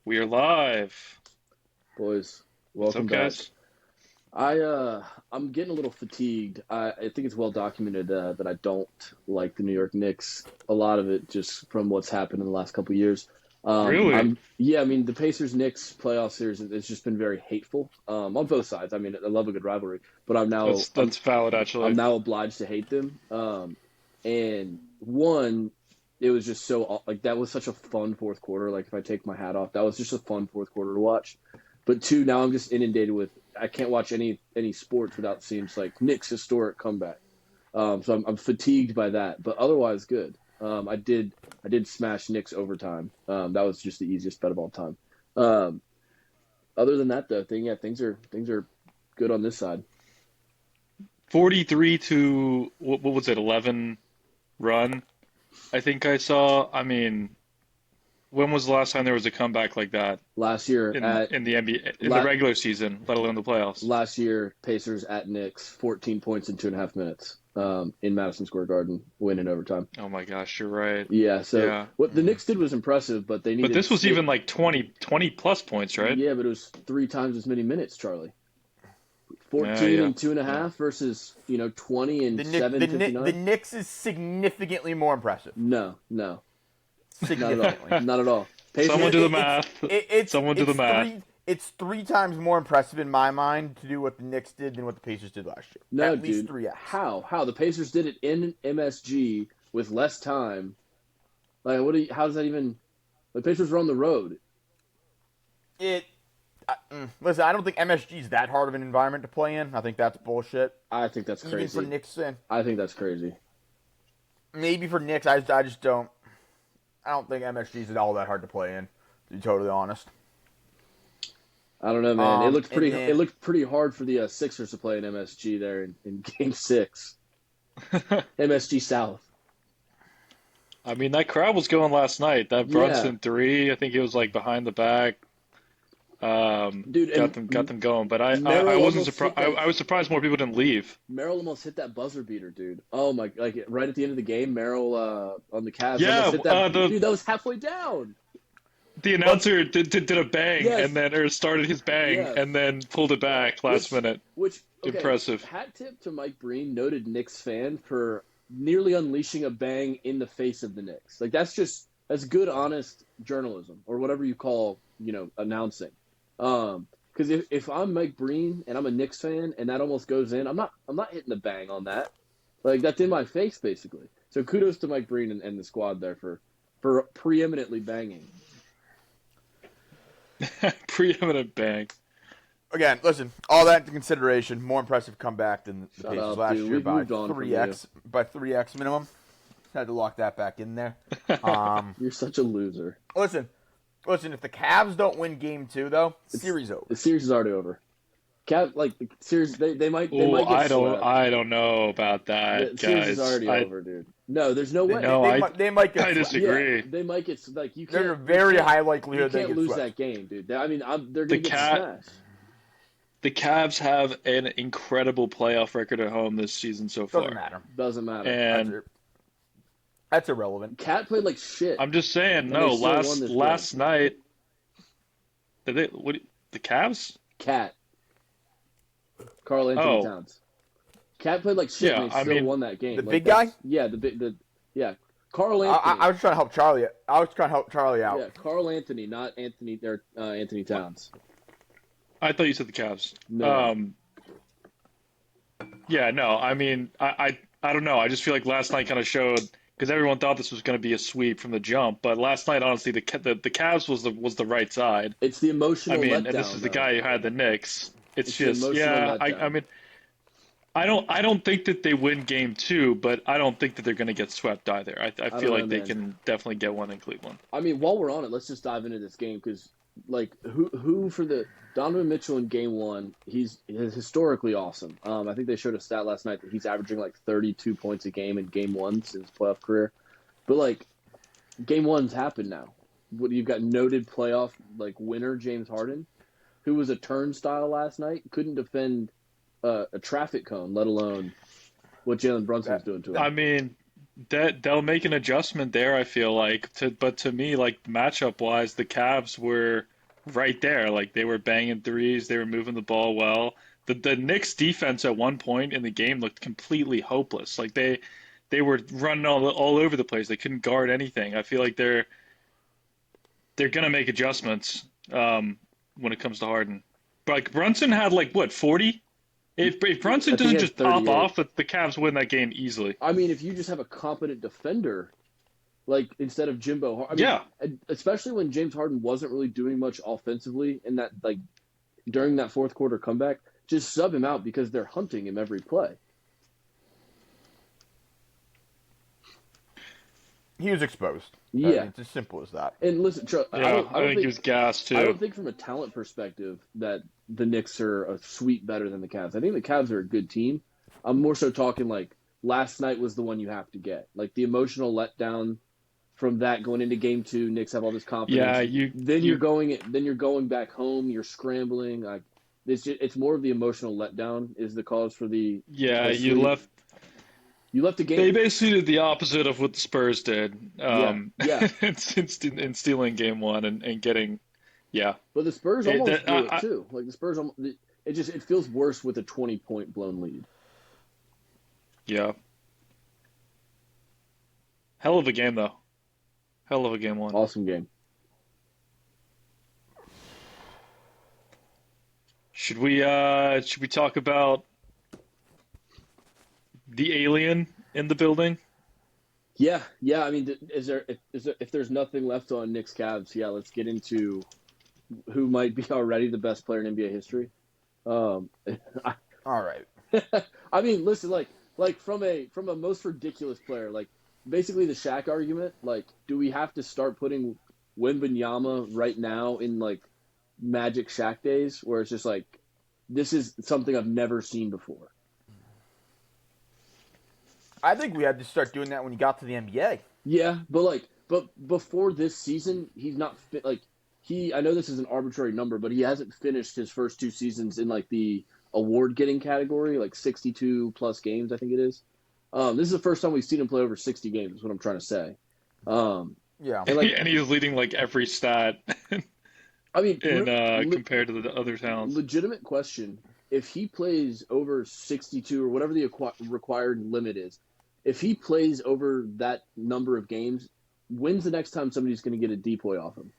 We are live. Boys, What's welcome up, back. guys? I'm getting a little fatigued. I think it's well documented that I don't like the New York Knicks. A lot of it just from what's happened in the last couple of years. Really? I mean the Pacers Knicks playoff series has just been very hateful on both sides. I mean I love a good rivalry, but That's valid, I'm actually. now obliged to hate them. And one, it was just so like that was such a fun fourth quarter. Like if I take my hat off, that was just a fun fourth quarter to watch. But two, now I'm just inundated with I can't watch any sports without seeing like Knicks historic comeback. So I'm fatigued by that, but otherwise good. I did smash Knicks overtime. That was just the easiest bet of all time. Um, Other than that, though, things are good on this side. 43 to what was it? 11 run. I think I saw. I mean, when was the last time there was a comeback like that Last year in at in the NBA in the la- regular season, let alone the playoffs? Last year, Pacers at Knicks, 14 points in 2.5 minutes in Madison Square Garden, win in overtime. Oh my gosh, you're right. Yeah, so Yeah. what the Knicks did was impressive, but But this was they even like 20 plus points, right? yeah, but it was three times as many minutes, Charlie. Yeah, 14 yeah, and two and a yeah. half versus 20 and The Nick, seven the fifty Nick, the nine. Knicks is significantly more impressive. No, no, not at all, Significantly. not at all. Someone Pacers, do the It's math. Someone do the it's math. three times more impressive in my mind to do what the Knicks did than what the Pacers did last year. no, At least dude. 3x. How the Pacers did it in MSG with less time? Like, how does that even? The Pacers were on the road. It. Listen, I don't think MSG is that hard of an environment to play in. I think that's bullshit. I think that's Even for crazy. Knicks fan, I think that's crazy. maybe for Knicks, I just don't. I don't think MSG is all that hard to play in. To be totally honest. I don't know, man. And It then looked pretty hard for the Sixers to play in MSG there in Game Six, MSG South. I mean, that crowd was going last night. That Yeah, Brunson three, I think it was like behind the back. dude, and Got them going. But I Merrill wasn't almost surprised. hit that. I was surprised more people didn't leave. Merrill almost hit that buzzer beater, dude. Oh my! Like right at the end of the game, Merrill on the Cavs almost Yeah, hit that. Dude, that was halfway down. the but announcer did a bang and Yes, then or started his bang yes. and then pulled it back last Which, minute. okay, Impressive. hat tip to Mike Breen, noted Knicks fan, for nearly unleashing a bang in the face of the Knicks. Like that's good, honest journalism or whatever you call announcing. Because if I'm Mike Breen and I'm a Knicks fan and that almost goes in, I'm not hitting the bang on that. Like that's in my face basically. So kudos to Mike Breen and the squad there for preeminently banging. Preeminent bang. again, listen, all that into consideration, more impressive comeback than the Shut Pacers up, last dude. year We've by moved on from three you. x by 3x minimum. Had to lock that back in there. You're such a loser. Listen, if the Cavs don't win Game 2, though, series over. The series is already over. Like the series, they Oh, might get swept. I don't know about The that, series is guys. already over, dude. No, there's no They, way. they, No, they, might, they might get I swept. Yeah, disagree. they might get like There's a very high you likelihood they can't get lose swept. that game, dude. I mean, they're The gonna get cat smashed. the Cavs have an incredible playoff record at home this season so Doesn't far. matter. Doesn't matter. That's, And that's irrelevant. Cat played like shit, I'm just saying, and they no, still won this game. last night did they the Cavs? Cat, Carl Anthony Oh, Towns. Cat played like shit, yeah, and they I still mean won that game. The Like big guy? yeah, yeah, Carl I, Anthony. I was trying to help Charlie. I was trying to help Charlie out. Yeah, Carl Anthony, not Anthony. Anthony Towns. I thought you said the Cavs. No, Yeah, no, I mean, I don't know. I just feel like last night kind of showed because everyone thought this was going to be a sweep from the jump, but last night, honestly, the Cavs was the right side. it's the I emotional mean, and this letdown is the though. guy who had the Knicks. It's It's the just, emotional yeah. I letdown. mean, I don't think that they win game two, but I don't think that they're going to get swept either. I I feel don't know, like they man. can definitely get one in Cleveland. I mean, while we're on it, let's just dive into this game because, like, who for the Donovan Mitchell in Game One, he's historically awesome. I think they showed a stat last night that he's averaging like 32 points a game in Game Ones in his playoff career. But like, Game One's happened now. What you've got noted playoff like winner James Harden, who was a turnstile last night, couldn't defend a traffic cone, let alone what Jalen Brunson was That, doing to that, I him. mean, that they'll make an adjustment there. I feel like, but to me, like matchup wise, the Cavs were right there. Like they were banging threes, they were moving the ball well. The Knicks defense at one point in the game looked completely hopeless. Like they were running all over the place. They couldn't guard anything. I feel like they're gonna make adjustments when it comes to Harden. But like Brunson had like what 40? If Brunson I think he doesn't has just pop 38. off, the Cavs win that game easily. I mean, if you just have a competent defender, like instead of Jimbo, I mean, Yeah, especially when James Harden wasn't really doing much offensively in that like during that fourth quarter comeback, just sub him out because they're hunting him every play. He was exposed. Yeah. I mean, it's as simple as that. And listen, yeah. I don't think he was gassed too. I don't think from a talent perspective that the Knicks are a sweep better than the Cavs. I think the Cavs are a good team. I'm more so talking like last night was the one you have to get. Like the emotional letdown from that going into game 2, Knicks have all this confidence. Yeah, you're going back home, you're scrambling. Like it's more of the emotional letdown is the cause for the yeah, the you sweep. left. You left the game. They basically did the opposite of what the Spurs did. Yeah. in stealing game 1 and getting, yeah. But the Spurs almost blew it I- too. Like the Spurs, it feels worse with a 20-point blown lead. Yeah. Hell of a game though. Hell of a game 1. Awesome game. Should we talk about the alien in the building? Yeah. I mean, if there's nothing left on Knicks Cavs, yeah, let's get into who might be already the best player in NBA history. All right. I mean, listen, like from a most ridiculous player, like basically the Shaq argument. Like, do we have to start putting Wembanyama right now in like Magic Shaq days, where it's just like this is something I've never seen before? I think we had to start doing that when you got to the NBA. Yeah, but before this season, he's not like I know this is an arbitrary number, but he hasn't finished his first 2 seasons in like the award getting category, like 62 plus games, I think it is. This is the first time we've seen him play over 60 games. Is what I'm trying to say. Yeah. And he's leading like every stat I mean, compared to the other talents. legitimate question: if he plays over 62 or whatever the required limit is, if he plays over that number of games, when's the next time somebody's going to get a depoy off him?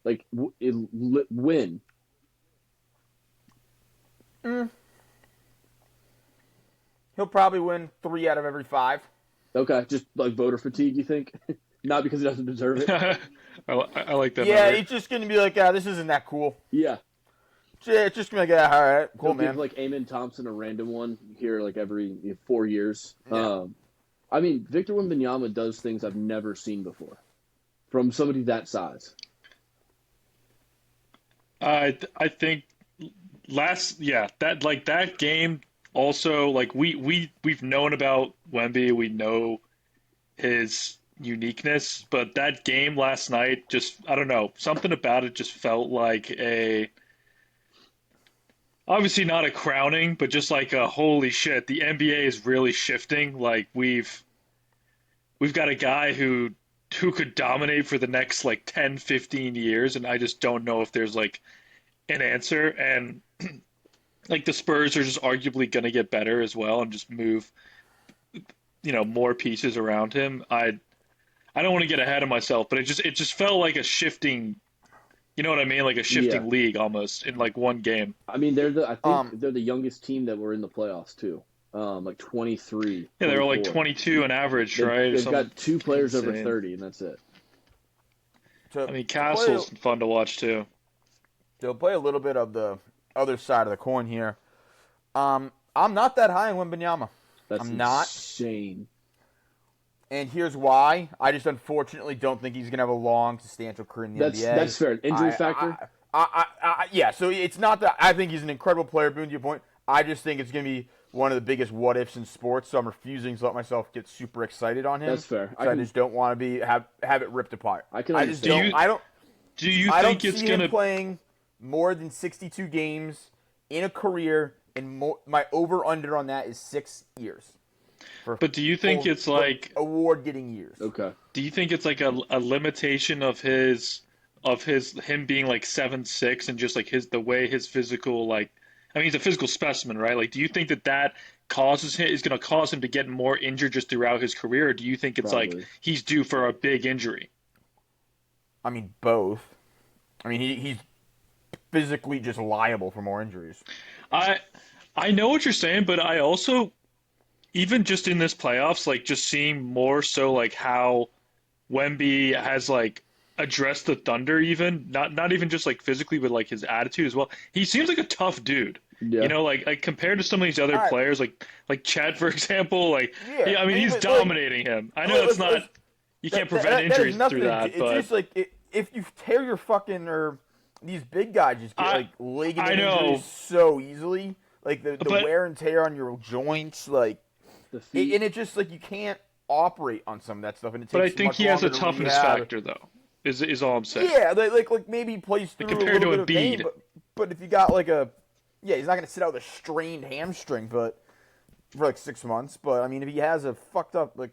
Like, when? He'll probably win 3 out of every 5. Okay, just like voter fatigue, you think? Not because he doesn't deserve it. I like that. Yeah, number. he's just going to be like, this isn't that cool. Yeah. It's just going to be like, all right, cool, They'll man. give like Amen Thompson a random one here like every 4 years. Yeah. I mean, Victor Wembanyama does things I've never seen before from somebody that size. I think that game also like we've known about Wemby, we know his uniqueness, but that game last night just I don't know, something about it just felt like obviously not a crowning, but just like a holy shit, the NBA is really shifting. Like we've got a guy who could dominate for the next like 10, 15 years, and I just don't know if there's like an answer. And like the Spurs are just arguably going to get better as well and just move more pieces around him. I don't want to get ahead of myself, but it just felt like a shifting, you know what I mean? Like a shifting league almost in like one game. I mean, I think they're the youngest team that were in the playoffs too. Like 23. Yeah, they were like 24. 22 on average, right? They've got 2 players over insane. 30, and that's it. I mean, Castle's fun to watch too. To play a little bit of the other side of the coin here, I'm not that high on Wembanyama. I'm not. Insane. And here's why. I just unfortunately don't think he's going to have a long, substantial career in the NBA. That's fair. Injury factor? Yeah, so it's not that I think he's an incredible player, Boone, to your point. I just think it's going to be one of the biggest what-ifs in sports, so I'm refusing to let myself get super excited on him. That's fair. I just don't want to have it ripped apart. I can I just understand. don't. Do you I think don't it's see going him to playing more than 62 games in a career, and my over/under on that is 6 years. But do you think it's like award-getting years? Okay. Do you think it's like a limitation of his of him being like 7'6" and just like the way his physical like I mean he's a physical specimen, right? Like do you think that causes him is going to cause him to get more injured just throughout his career, or do you think it's like Probably. he's due for a big injury? I mean, both. I mean, he's physically just liable for more injuries. I I know what you're saying, but I also even just in this playoffs, like just seeing more so like how Wemby has like addressed the Thunder, even not even just like physically, but like his attitude as well. He seems like a tough dude. You Yeah. know, like compared to some of these other All right. players, like Chet, for example, like Yeah. yeah, I mean he's Like, dominating him. I know it's not you can't prevent that is injuries nothing. through that, It's but just like if you tear your fucking or these big guys just get I like ligament I know, injuries so easily, like the but wear and tear on your joints, like The feet. and it just like you can't operate on some of that stuff, and it but I takes think much he has a longer to toughness rehab. factor though. Is all I'm saying. Yeah, like maybe he plays Like through a compared little to bit of pain, Embiid. but if you got like a yeah, he's not gonna sit out with a strained hamstring, but for like 6 months. But I mean, if he has a fucked up like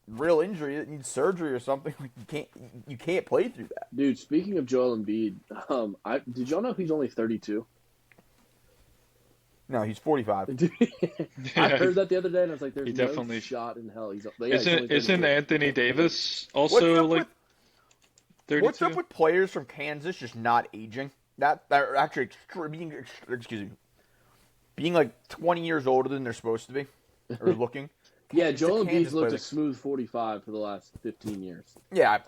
real injury that needs surgery or something, like you can't play through that. Dude, speaking of Joel Embiid, I did y'all know he's only 32? No, he's 45. Dude, I heard that the other day, and I was like, "There's He no definitely shot in hell." But yeah, he's only isn't 32. Anthony Davis What's also up like with what's 32? up with players from Kansas just not aging? That are actually excuse me, being like 20 years older than they're supposed to be or looking. Yeah, It's a Joel Embiid's Kansas looked player. a smooth 45 for the last 15 years. Yeah,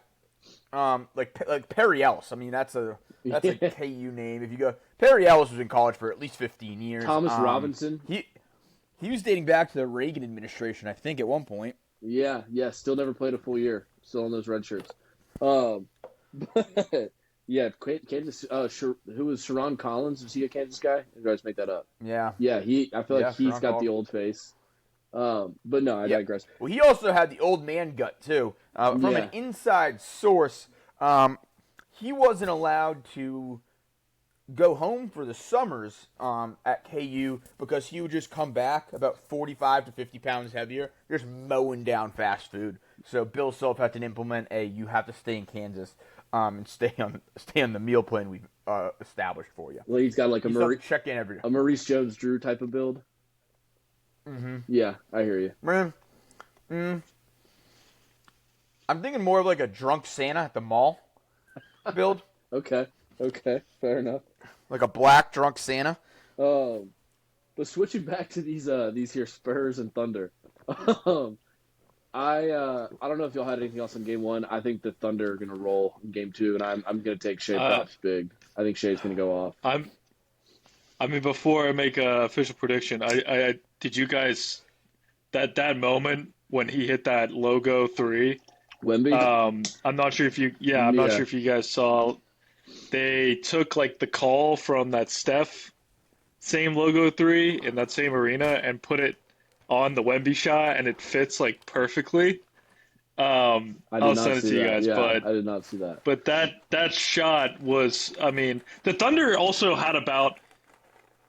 like Perry Ellis. I mean, that's a Yeah. KU name. If you go, Perry Ellis was in college for at least 15 years. Thomas Robinson. He was dating back to the Reagan administration, I think, at one point. Yeah, still never played a full year. Still on those red shirts. But, yeah, Kansas. Who was Sharon Collins? Was he a Kansas guy? Or did I just make that up? Yeah. Yeah, I feel Yeah, like he's Sharon got the Collins. old face. But no, I Yeah. digress. Well, he also had the old man gut too. From Yeah. an inside source, he wasn't allowed to go home for the summers at KU because he would just come back about 45 to 50 pounds heavier, just mowing down fast food. So Bill Self had to implement you have to stay in Kansas and stay on the meal plan we've established for you. Well, he's got like a He's Maurice, check in every day. a Maurice Jones-Drew type of build. Mm-hmm. Yeah, I hear you. Man, I'm thinking more of like a drunk Santa at the mall build, Okay, fair enough. like a black drunk Santa. But switching back to these here Spurs and Thunder, I don't know if y'all had anything else in Game 1. I think the Thunder are gonna roll in Game 2, and I'm gonna take Shea Props big. I think Shea's gonna go off. I mean, before I make an official prediction, I did you guys that moment when he hit that logo three? Wemby. I'm not sure if I'm not Yeah. sure if you guys saw. They took like the call from that Steph same logo three in that same arena and put it on the Wemby shot, and it fits like perfectly. I did I'll not send it see to you that. guys, Yeah, but I did not see that. but that shot was, I mean, the Thunder also had about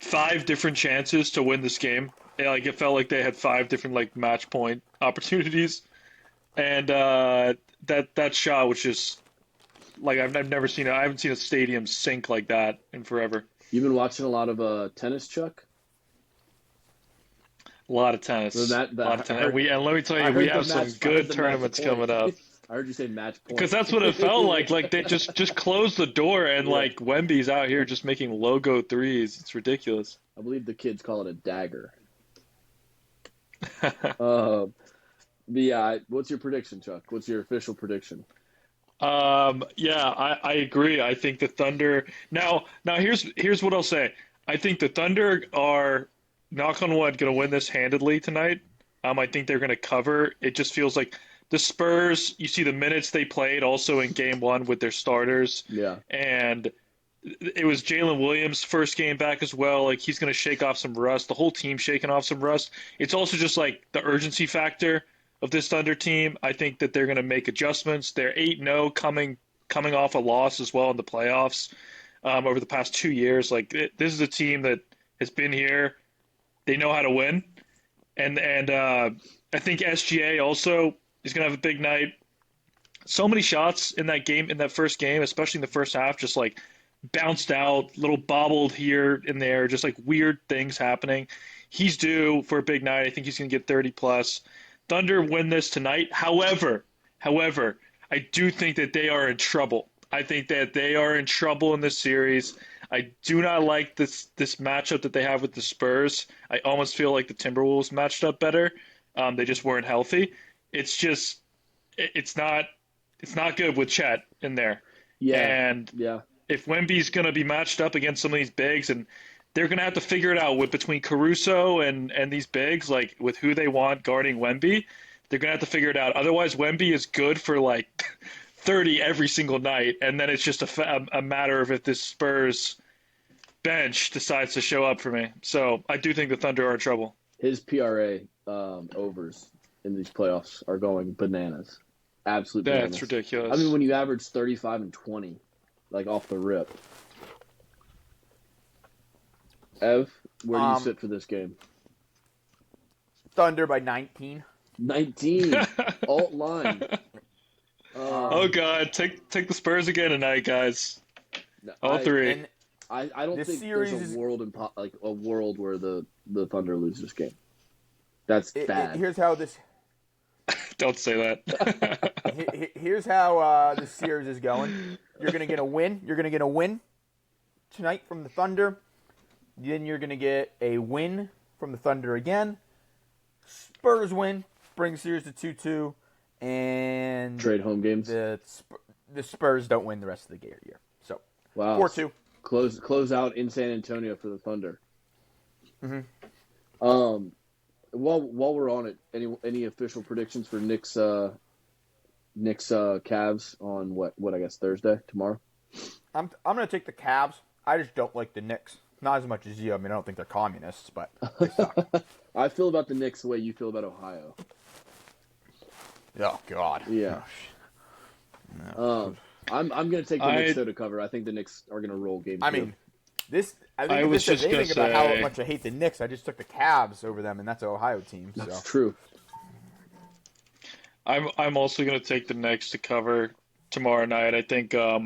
5 different chances to win this game. Yeah, like it felt like they had 5 different like match point opportunities, and that shot was just like I've never seen it. I haven't seen a stadium sink like that in forever. You've been watching a lot of tennis, Chuck. A lot of tennis, So that- a lot of I tennis. heard- And let me tell I you, we heard the have some match- I heard good the match tournaments point. coming up. I heard you say match point. Because that's what it felt like. Like they just closed the door, and Yeah. like Wemby's out here just making logo threes. It's ridiculous. I believe the kids call it a dagger. But yeah, what's your prediction, Chuck? What's your official prediction? Yeah, I agree. I think the Thunder now here's what I'll say. I think the Thunder are, knock on wood, going to win this handedly tonight. I think they're going to cover. It just feels like the Spurs. You see the minutes they played also in Game 1 with their starters, Yeah, and it was Jalen Williams' first game back as well. Like he's going to shake off some rust. The whole team shaking off some rust. It's also just like the urgency factor of this Thunder team. I think that they're going to make adjustments. They're 8-0 coming off a loss as well in the playoffs over the past 2 years. Like this is a team that has been here. They know how to win, and I think SGA also is going to have a big night. So many shots in that game, in that first game, especially in the first half, just like bounced out, little bobbled here and there, just like weird things happening. He's due for a big night. I think he's going to get 30 plus. Thunder win this tonight. However, I do think that they are in trouble. I think that they are in trouble in this series. I do not like this matchup that they have with the Spurs. I almost feel like the Timberwolves matched up better. They just weren't healthy. It's just it's not good with Chet in there. Yeah, And yeah. if Wemby's going to be matched up against some of these bigs, and they're going to have to figure it out with between Caruso and these bigs, like with who they want guarding Wemby, they're going to have to figure it out. Otherwise, Wemby is good for like 30 every single night, and then it's just a matter of if this Spurs bench decides to show up for me. So I do think the Thunder are in trouble. His PRA overs in these playoffs are going bananas. Absolute bananas. That's ridiculous. I mean, when you average 35 and 20, like off the rip. Ev, where do you sit for this game? Thunder by 19. 19. Alt line. Oh God, take the Spurs again tonight, guys. All three. And I don't This think series there's is- a world where the Thunder lose this game. That's bad. Here's how this. Don't say that. Here's how this series is going. You're gonna get a win. You're gonna get a win tonight from the Thunder. Then you're gonna get a win from the Thunder again. Spurs win, brings series to 2-2, and Trade home games. the Spurs don't win the rest of the year. So Wow. 4-2. Close out in San Antonio for the Thunder. Mm-hmm. While we're on it, any official predictions for Knicks Cavs on what I guess Thursday tomorrow? I'm gonna take the Cavs. I just don't like the Knicks. Not as much as you. I mean, I don't think they're communists, but they suck. I feel about the Knicks the way you feel about Ohio. Oh God. Yeah. No. I'm gonna take the Knicks to cover. I think the Knicks are gonna roll game 2. I mean, I think I if was this says just gonna anything about say- how much I hate the Knicks, I just took the Cavs over them, and that's an Ohio team. So that's true. I'm also going to take the Knicks to cover tomorrow night. I think. What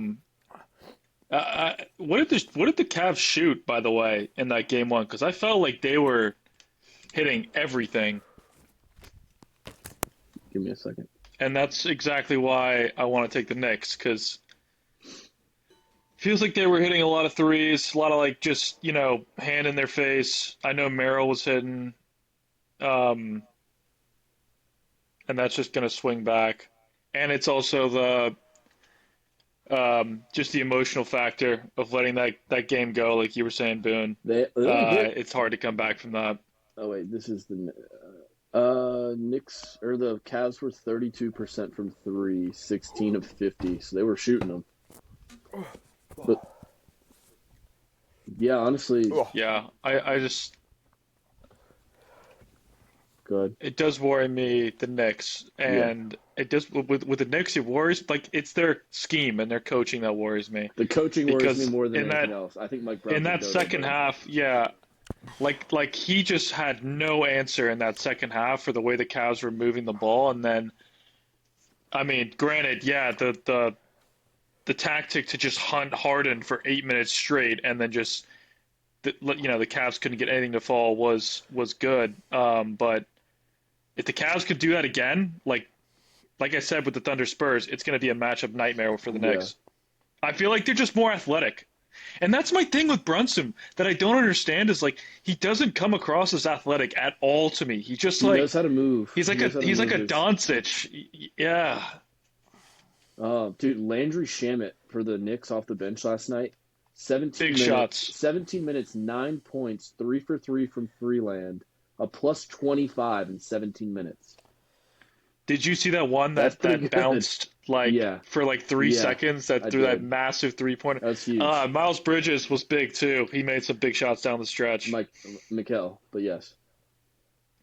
did the Cavs shoot, by the way, in that game one? Because I felt like they were hitting everything, Give me a second. and that's exactly why I want to take the Knicks. Because feels like they were hitting a lot of threes, a lot of like just hand in their face. I know Merrill was hitting. And that's just going to swing back. And it's also the just the emotional factor of letting that game go, like you were saying, Boone. It's hard to come back from that. Oh wait, this is the Knicks or the Cavs were 32% from 3, 16 of 50, so they were shooting them. But yeah, honestly, Yeah, I just good. it does worry me, the Knicks, and it does with the Knicks. It worries, like it's their scheme and their coaching that worries me. The coaching worries Because me more than in anything that- else. I think Mike Brown In could that go second there. half, yeah, like he just had no answer in that second half for the way the Cavs were moving the ball, and then, I mean, granted, yeah, the tactic to just hunt Harden for 8 minutes straight and then just the Cavs couldn't get anything to fall was good, but if the Cavs could do that again, like I said with the Thunder Spurs, it's going to be a matchup nightmare for the Yeah. Knicks. I feel like they're just more athletic. And that's my thing with Brunson that I don't understand is like he doesn't come across as athletic at all to me. He's just He like knows how to move. he's like He knows how to a move. Doncic. Yeah. Dude, Landry Shamet for the Knicks off the bench last night. 17 Big minutes, shots. 17 minutes, 9 points, 3 for 3 from Freeland, a plus 25 in 17 minutes. Did you see that one That's that pretty good. bounced like Yeah. for like 3 Yeah, seconds I that threw that did. massive 3-pointer? That's huge. Miles Bridges was big too. He made some big shots down the stretch. Mike Mikkel, but yes.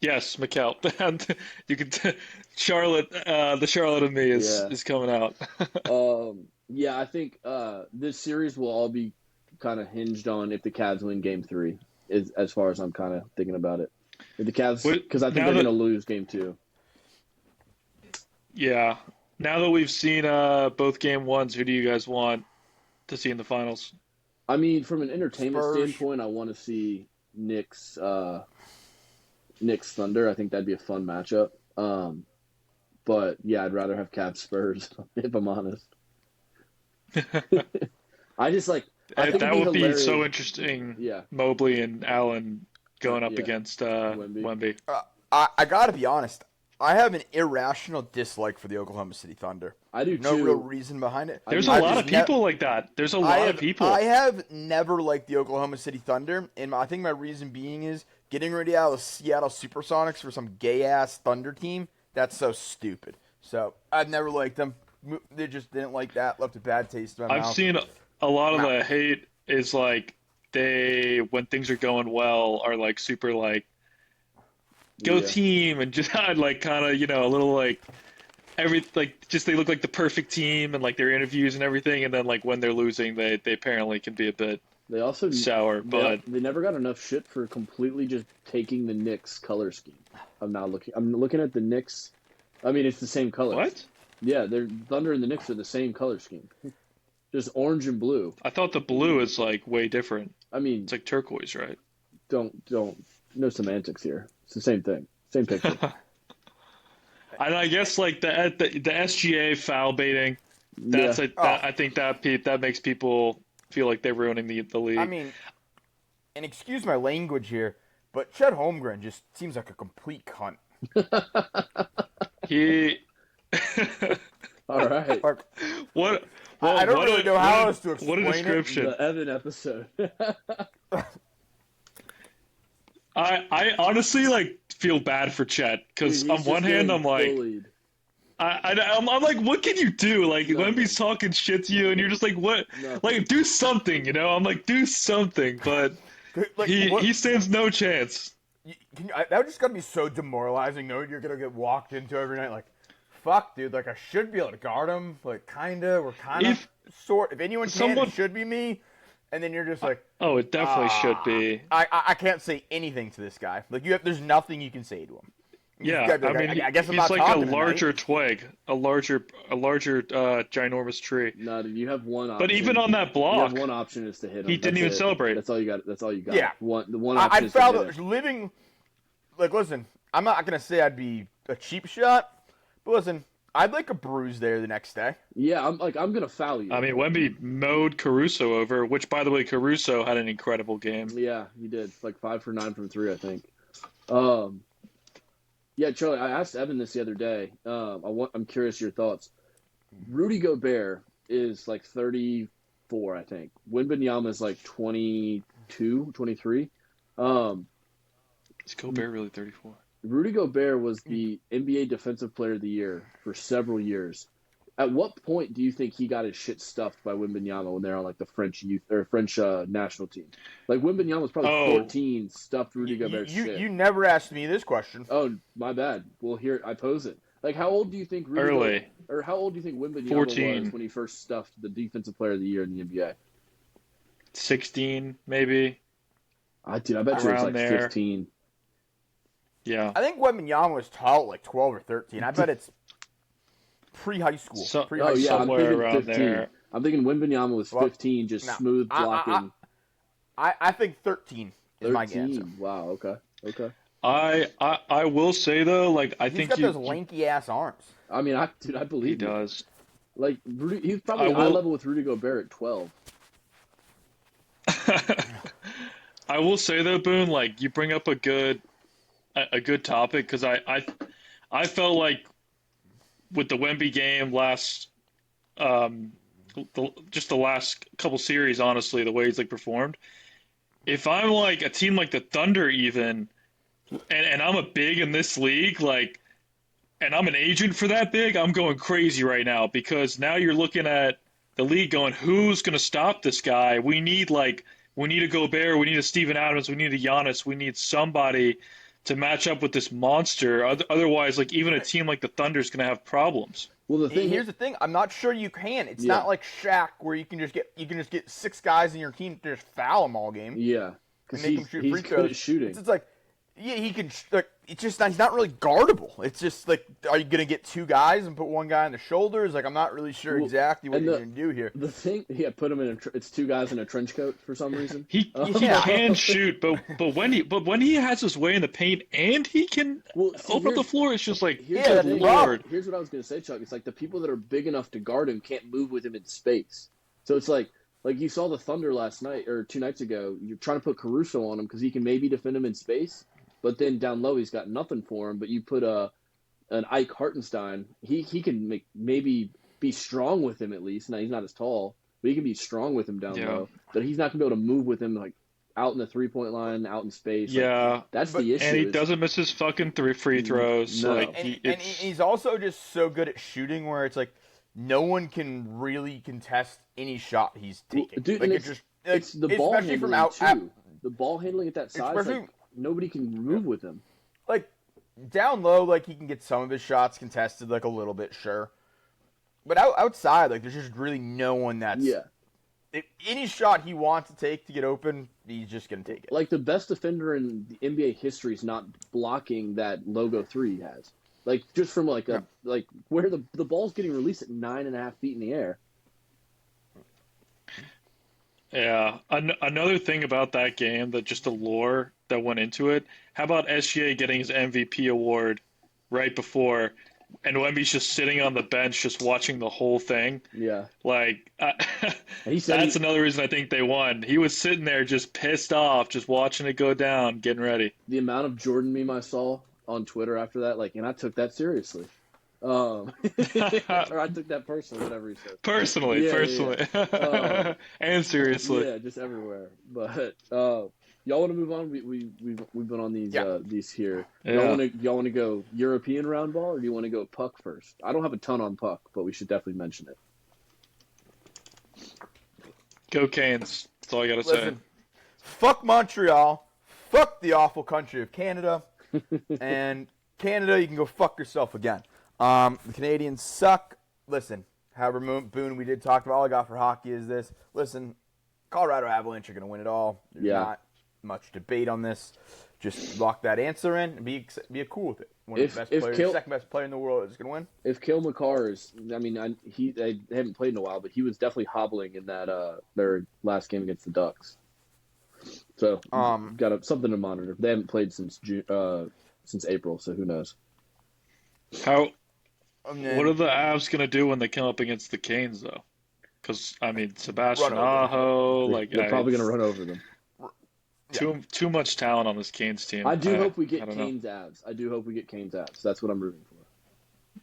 Yes, Mikal. And you can Charlotte. The Charlotte of me Yeah. is coming out. Yeah, I think this series will all be kind of hinged on if the Cavs win Game 3, as far as I'm kind of thinking about it. If the Cavs, What- because I think now they're that- going to lose Game 2. Yeah. Now that we've seen both game ones, who do you guys want to see in the finals? I mean, from an entertainment Spurs. standpoint, I want to see Knicks Thunder. I think that'd be a fun matchup. But yeah, I'd rather have Cavs Spurs if I'm honest. I just like. I think That it'd would be be hilarious. so interesting. Yeah, Mobley and Allen going up yeah. against Wemby. Wemby. I gotta be honest. I have an irrational dislike for the Oklahoma City Thunder. I do No too. real reason behind it. There's I've a lot just of people like that. There's a lot of people. I have never liked the Oklahoma City Thunder, and I think my reason being is getting rid of the Seattle SuperSonics for some gay ass Thunder team. That's so stupid. So I've never liked them. They just didn't like that. Left a bad taste in my I've mouth. seen a lot of No. the hate is like they, when things are going well, are like super like go Yeah. team and just like kind of a little like just they look like the perfect team and like their interviews and everything, and then like when they're losing, they apparently can be a bit They also sour. But they never got enough shit for completely just taking the Knicks color scheme. I'm looking at the Knicks. I mean, it's the same color. what? Yeah, they're Thunder and the Knicks are the same color scheme. Just orange and blue. I thought the blue is like way different. I mean, It's like turquoise, right? don't no semantics here. It's the same thing. Same picture. And I guess like the SGA foul baiting. That's Yeah. I think that makes people feel like they're ruining the league. I mean, and excuse my language here, but Chet Holmgren just seems like a complete cunt. He All right. Like, what? I don't what really know how else to What a explain it. description! The Evan episode. I honestly like feel bad for Chet because Dude, on he's one just hand getting I'm like bullied. I'm like, what can you do? Like Nothing. Wemby's talking shit to you and you're just like, what? Nothing. Like do something, I'm like, do something, but like, he stands no chance. that would just gotta be so demoralizing knowing you're gonna get walked into every night. Like, fuck, dude. Like, I should be able to guard him. Like, kinda. We're kinda If sort. If anyone can, someone- it should be me. And then you're just like, Oh, it definitely should be. I can't say anything to this guy. Like, there's nothing you can say to him. You Yeah, just gotta be I like, mean, I guess I'm he's not like a talking tonight. larger twig, a larger, ginormous tree. No, dude, you have one option. But even on that you block, have one option is to hit him. he didn't That's even it. celebrate. That's all you got. That's all you got. Yeah. The one option I is to felt hit that him. living. Like, listen, I'm not gonna say I'd be a cheap shot, but listen, I'd like a bruise there the next day. Yeah, I'm gonna foul you. I mean, Wemby mowed Caruso over, which, by the way, Caruso had an incredible game. Yeah, he did. Like 5 for 9 from 3, I think. Yeah, Charlie, I asked Evan this the other day. I'm curious your thoughts. Rudy Gobert is like 34, I think. Wembanyama is like 22, 23. Is Gobert really 34? Rudy Gobert was the NBA Defensive Player of the Year for several years. At what point do you think he got his shit stuffed by Wembanyama when they're on like the French youth or French national team? Like Wembanyama was probably 14, stuffed Rudy Gobert's shit. You never asked me this question. Oh, my bad. Well, here I pose it. Like, how old do you think Early. or how old do you think Wembanyama 14. was when he first stuffed the Defensive Player of the Year in the NBA? 16, maybe. I bet you it was Around like there. 15. Yeah. I think Wembanyama was tall at like 12 or 13. I bet it's pre-high school. So- Pre-high Oh yeah, school. I'm Somewhere thinking around 15. there. I'm thinking Wembanyama was Well, 15, just no. smooth blocking. I think 13 is my answer. 13. Wow. Okay. I will say though, like I He's think got those lanky ass arms. I mean, I he believe you. does. Like he's probably I high will- level with Rudy Gobert at 12. I will say though, Boone, like you bring up a good topic because I felt like with the Wemby game last, just the last couple series, honestly, the way he's like performed. If I'm like a team like the Thunder, even, and I'm a big in this league, like, and I'm an agent for that big, I'm going crazy right now because now you're looking at the league going, who's going to stop this guy? We need a Gobert, we need a Steven Adams, we need a Giannis, we need somebody to match up with this monster. Otherwise, like even a team like the Thunder is going to have problems. Well, the thing Here's the thing. I'm not sure you can. It's Yeah. not like Shaq where you can just get 6 guys in your team to just foul them all game. yeah, And because make them shoot he's free good throws. at shooting. It's just like, yeah, he can. Like, it's just he's not really guardable. It's just like, are you going to get two guys and put one guy on the shoulders? Like, I'm not really sure exactly what you're going to do here. The thing, put him in it's two guys in a trench coat for some reason. He can shoot, but when he has his way in the paint and he can open up the floor, it's just like, here's good Lord. Here's what I was going to say, Chuck. It's like the people that are big enough to guard him can't move with him in space. So it's like you saw the Thunder last night or 2 nights ago. You're trying to put Caruso on him because he can maybe defend him in space. But then down low, he's got nothing for him. But you put an Ike Hartenstein, he can maybe be strong with him at least. Now, he's not as tall, but he can be strong with him down low. But he's not going to be able to move with him like out in the 3-point line, out in space. Yeah. Like, that's the issue. And he doesn't miss his fucking 3 free throws. No. Like, and he's also just so good at shooting where it's like no one can really contest any shot he's taking. Dude, like, it's the ball especially handling from out, too. The ball handling at that size, like, nobody can move with him. Like, down low, like, he can get some of his shots contested, like, a little bit, sure. But outside, like, there's just really no one that's... Yeah. If any shot he wants to take to get open, he's just going to take it. Like, the best defender in the NBA history is not blocking that logo 3 he has. Like, just from, like, like where the ball's getting released at 9.5 feet in the air. Yeah. Another thing about that game, that just the lore that went into it, how about SGA getting his MVP award right before, and Wemby's just sitting on the bench just watching the whole thing? Yeah. Like, that's another reason I think they won. He was sitting there just pissed off, just watching it go down, getting ready. The amount of Jordan meme I saw on Twitter after that, like, and I took that seriously. Or I took that personally, whatever he said. Personally. And seriously. Yeah, just everywhere. But y'all want to move on? We've been on these here. Y'all want to go European round ball, or do you want to go puck first? I don't have a ton on puck, but we should definitely mention it. Go Canes. That's all I gotta say. Fuck Montreal. Fuck the awful country of Canada. And Canada, you can go fuck yourself again. The Canadians suck. Listen, however, Boone, we did talk about, all I got for hockey is this. Listen, Colorado Avalanche are going to win it all. There's not much debate on this. Just lock that answer in and be cool with it. One of the best players, second best player in the world is going to win. If Cale Makar is, I mean, they haven't played in a while, but he was definitely hobbling in that their last game against the Ducks. So got something to monitor. They haven't played since April, so who knows? What are the Avs gonna do when they come up against the Canes, though? Because I mean, Sebastian Aho, they're probably gonna run over them. Too much talent on this Canes team. I do hope we get Canes Avs. I do hope we get Canes Avs. That's what I'm rooting for.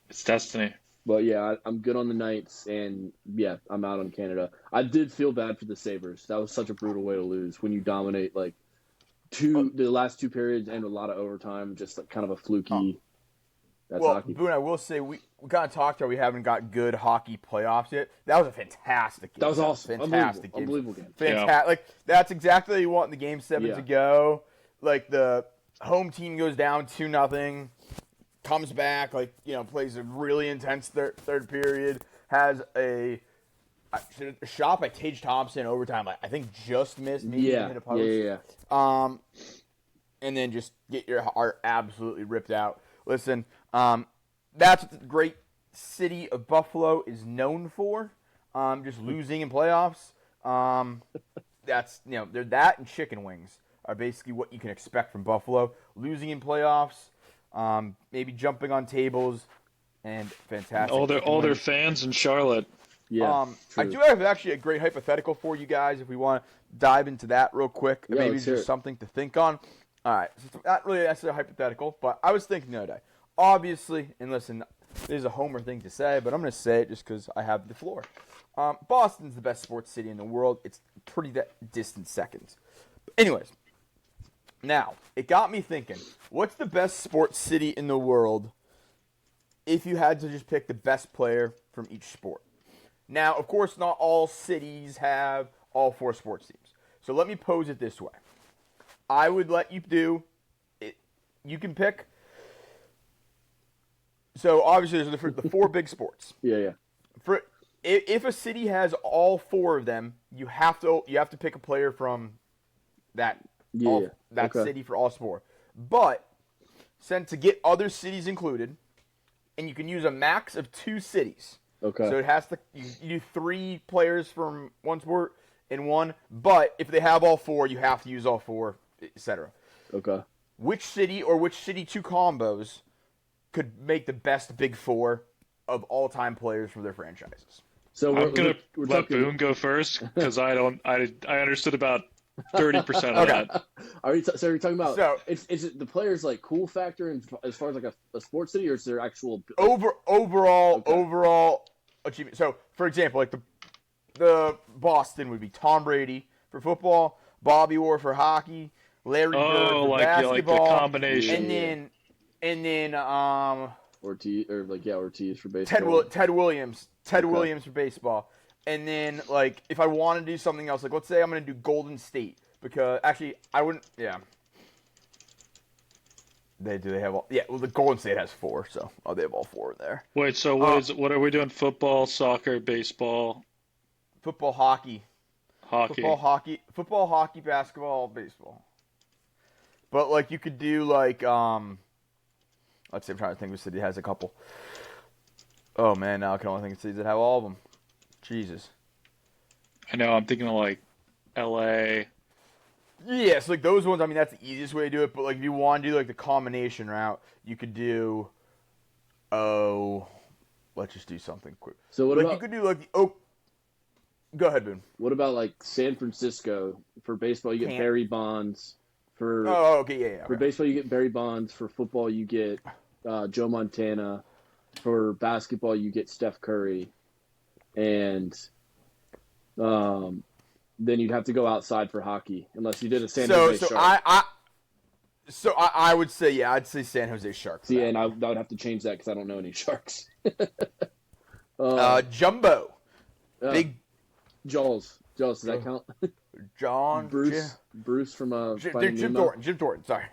It's destiny. But yeah, I'm good on the Knights, and yeah, I'm out on Canada. I did feel bad for the Sabres. That was such a brutal way to lose when you dominate like the last 2 periods and a lot of overtime, just like kind of a fluky. That's hockey. Boone, I will say we kind of talked about we haven't got good hockey playoffs yet. That was a fantastic game. That was awesome. Fantastic game. Unbelievable game. Fantastic. Yeah. Like, that's exactly what you want in the Game 7 to go. Like, the home team goes down 2-0, comes back, like, plays a really intense third period, has a shot by Tage Thompson overtime. Like, I think just missed, maybe hit a post. Yeah. And then just get your heart absolutely ripped out. Listen, that's what the great city of Buffalo is known for, just losing in playoffs. That's, they're that and chicken wings are basically what you can expect from Buffalo. Losing in playoffs, maybe jumping on tables, and fantastic. All their fans in Charlotte. Yeah, I do have actually a great hypothetical for you guys if we want to dive into that real quick. Yeah, maybe just something to think on. All right, so it's not really necessarily hypothetical, but I was thinking the other day. Obviously, and listen, this is a homer thing to say, but I'm going to say it just because I have the floor. Boston's the best sports city in the world. It's pretty distant seconds. But anyways, now, it got me thinking, what's the best sports city in the world if you had to just pick the best player from each sport? Now, of course, not all cities have all 4 sports teams. So let me pose it this way. I would let you do it. You can pick. So obviously, there's the 4 big sports. Yeah. If a city has all 4 of them, you have to pick a player from that city for all 4. But sent to get other cities included, and you can use a max of 2 cities. Okay. So it has to you do 3 players from one sport in one, but if they have all 4, you have to use all 4, etc. Okay. Which city or which city 2 combos could make the best Big Four of all-time players for their franchises? So I'm gonna we're let talking. Boone go first because I understood about 30% of Okay. that. So are you talking about? So- Is it the players like cool factor as far as like a sports city, or is there actual? Overall achievement. So, for example, like the Boston would be Tom Brady for football, Bobby Orr for hockey, Larry Bird for like basketball, the combination. and then Ortiz for baseball. Ted Williams Okay. for baseball, and then like if I want to do something else, like let's say I'm going to do Golden State because actually I wouldn't. Yeah. They have all? Yeah, well, the Golden State has 4, so they have all 4 there. Wait, so what are we doing? Football, soccer, baseball, Football, hockey, hockey? football, hockey, basketball, baseball. But like you could do like let's see, I'm trying to think of a city that has a couple. Oh man, now I can only think of cities that have all of them. Jesus. I know, I'm thinking of like LA. Yeah, so like those ones, I mean that's the easiest way to do it, but like if you want to do like the combination route, you could do let's just do something quick. So what Like about you could do like go ahead, Boone. what about like San Francisco for baseball? You get Can't. Barry Bonds. For Oh, okay, yeah. for Okay. baseball, you get Barry Bonds. For football, you get Joe Montana. For basketball, you get Steph Curry, and then you'd have to go outside for hockey unless you did a San Jose Sharks. I would say I'd say San Jose Sharks. See, and I would have to change that because I don't know any Sharks. Jumbo, big Jaws. Does that count? John Bruce from Jim Finding Nemo. Thornton. Jim Thornton. Sorry.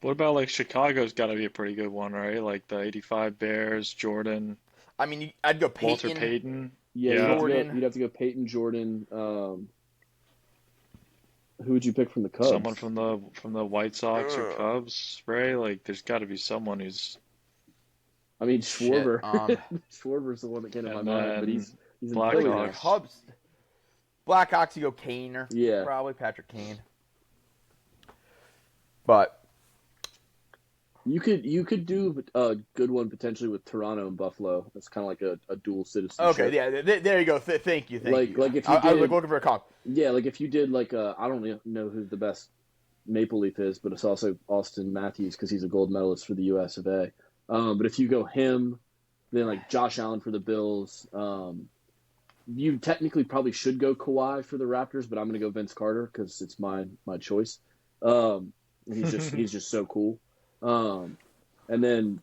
What about like Chicago's got to be a pretty good one, right? Like the '85 Bears, Jordan, I mean, I'd go Peyton. Walter Payton. Yeah, Yeah. You'd have to go Peyton, Jordan. Who would you pick from the Cubs? Someone from the White Sox or Cubs, right? Like there's got to be someone who's I mean, Schwarber. Shit, Schwarber's the one that came to my and mind, but then he's in Blackhawks. Philly The now. Cubs. Blackhawks, you go Kane or Yeah. probably Patrick Kane. But You could do a good one potentially with Toronto and Buffalo. That's kind of like a dual citizenship. okay, yeah, there you go. Thank you. Like if you I was did- looking for a comp. Yeah, like if you did like I don't know who the best Maple Leaf is, but it's also Austin Matthews because he's a gold medalist for the U.S. of A. But if you go him, then like Josh Allen for the Bills, you technically probably should go Kawhi for the Raptors, but I'm gonna go Vince Carter because it's my choice. He's just so cool. And then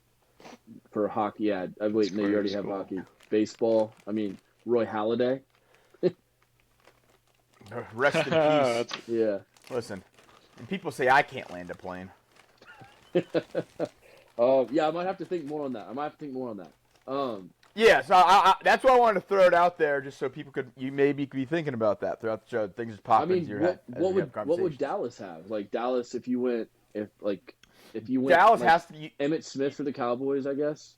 for hockey, yeah, wait, no, you already have cool. hockey. Baseball, I mean Roy Halladay. Rest in peace. That's- Yeah. Listen, and people say I can't land a plane. Yeah, I might have to think more on that. Yeah, so I that's why I wanted to throw it out there, just so people you maybe could be thinking about that throughout the show. Things just pop I mean, into your head. as what we have would conversations. Dallas have? Like Dallas, if you went Dallas like, has to be Emmett Smith for the Cowboys, I guess.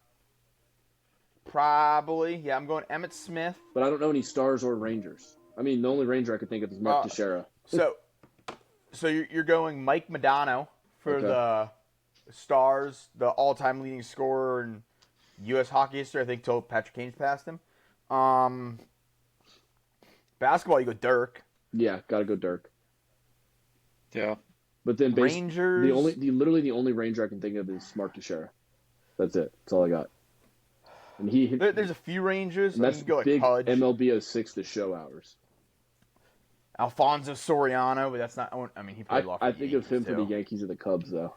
probably. Yeah, I'm going Emmett Smith. But I don't know any Stars or Rangers. I mean, the only Ranger I could think of is Mark Teixeira. So you're going Mike Modano for Okay. the Stars, the all-time leading scorer in U.S. hockey history. I think till Patrick Kane's passed him. Basketball, you go Dirk. Yeah, gotta go Dirk. yeah. But then Rangers. literally the only Ranger I can think of is Mark Teixeira. That's it. That's all I got. And There's a few Rangers. and that's you can go like big Pudge, MLB 06 the show hours. Alfonso Soriano, but that's not. I mean, he played a lot. For I the think of him Yankees, for the too. Yankees or the Cubs though.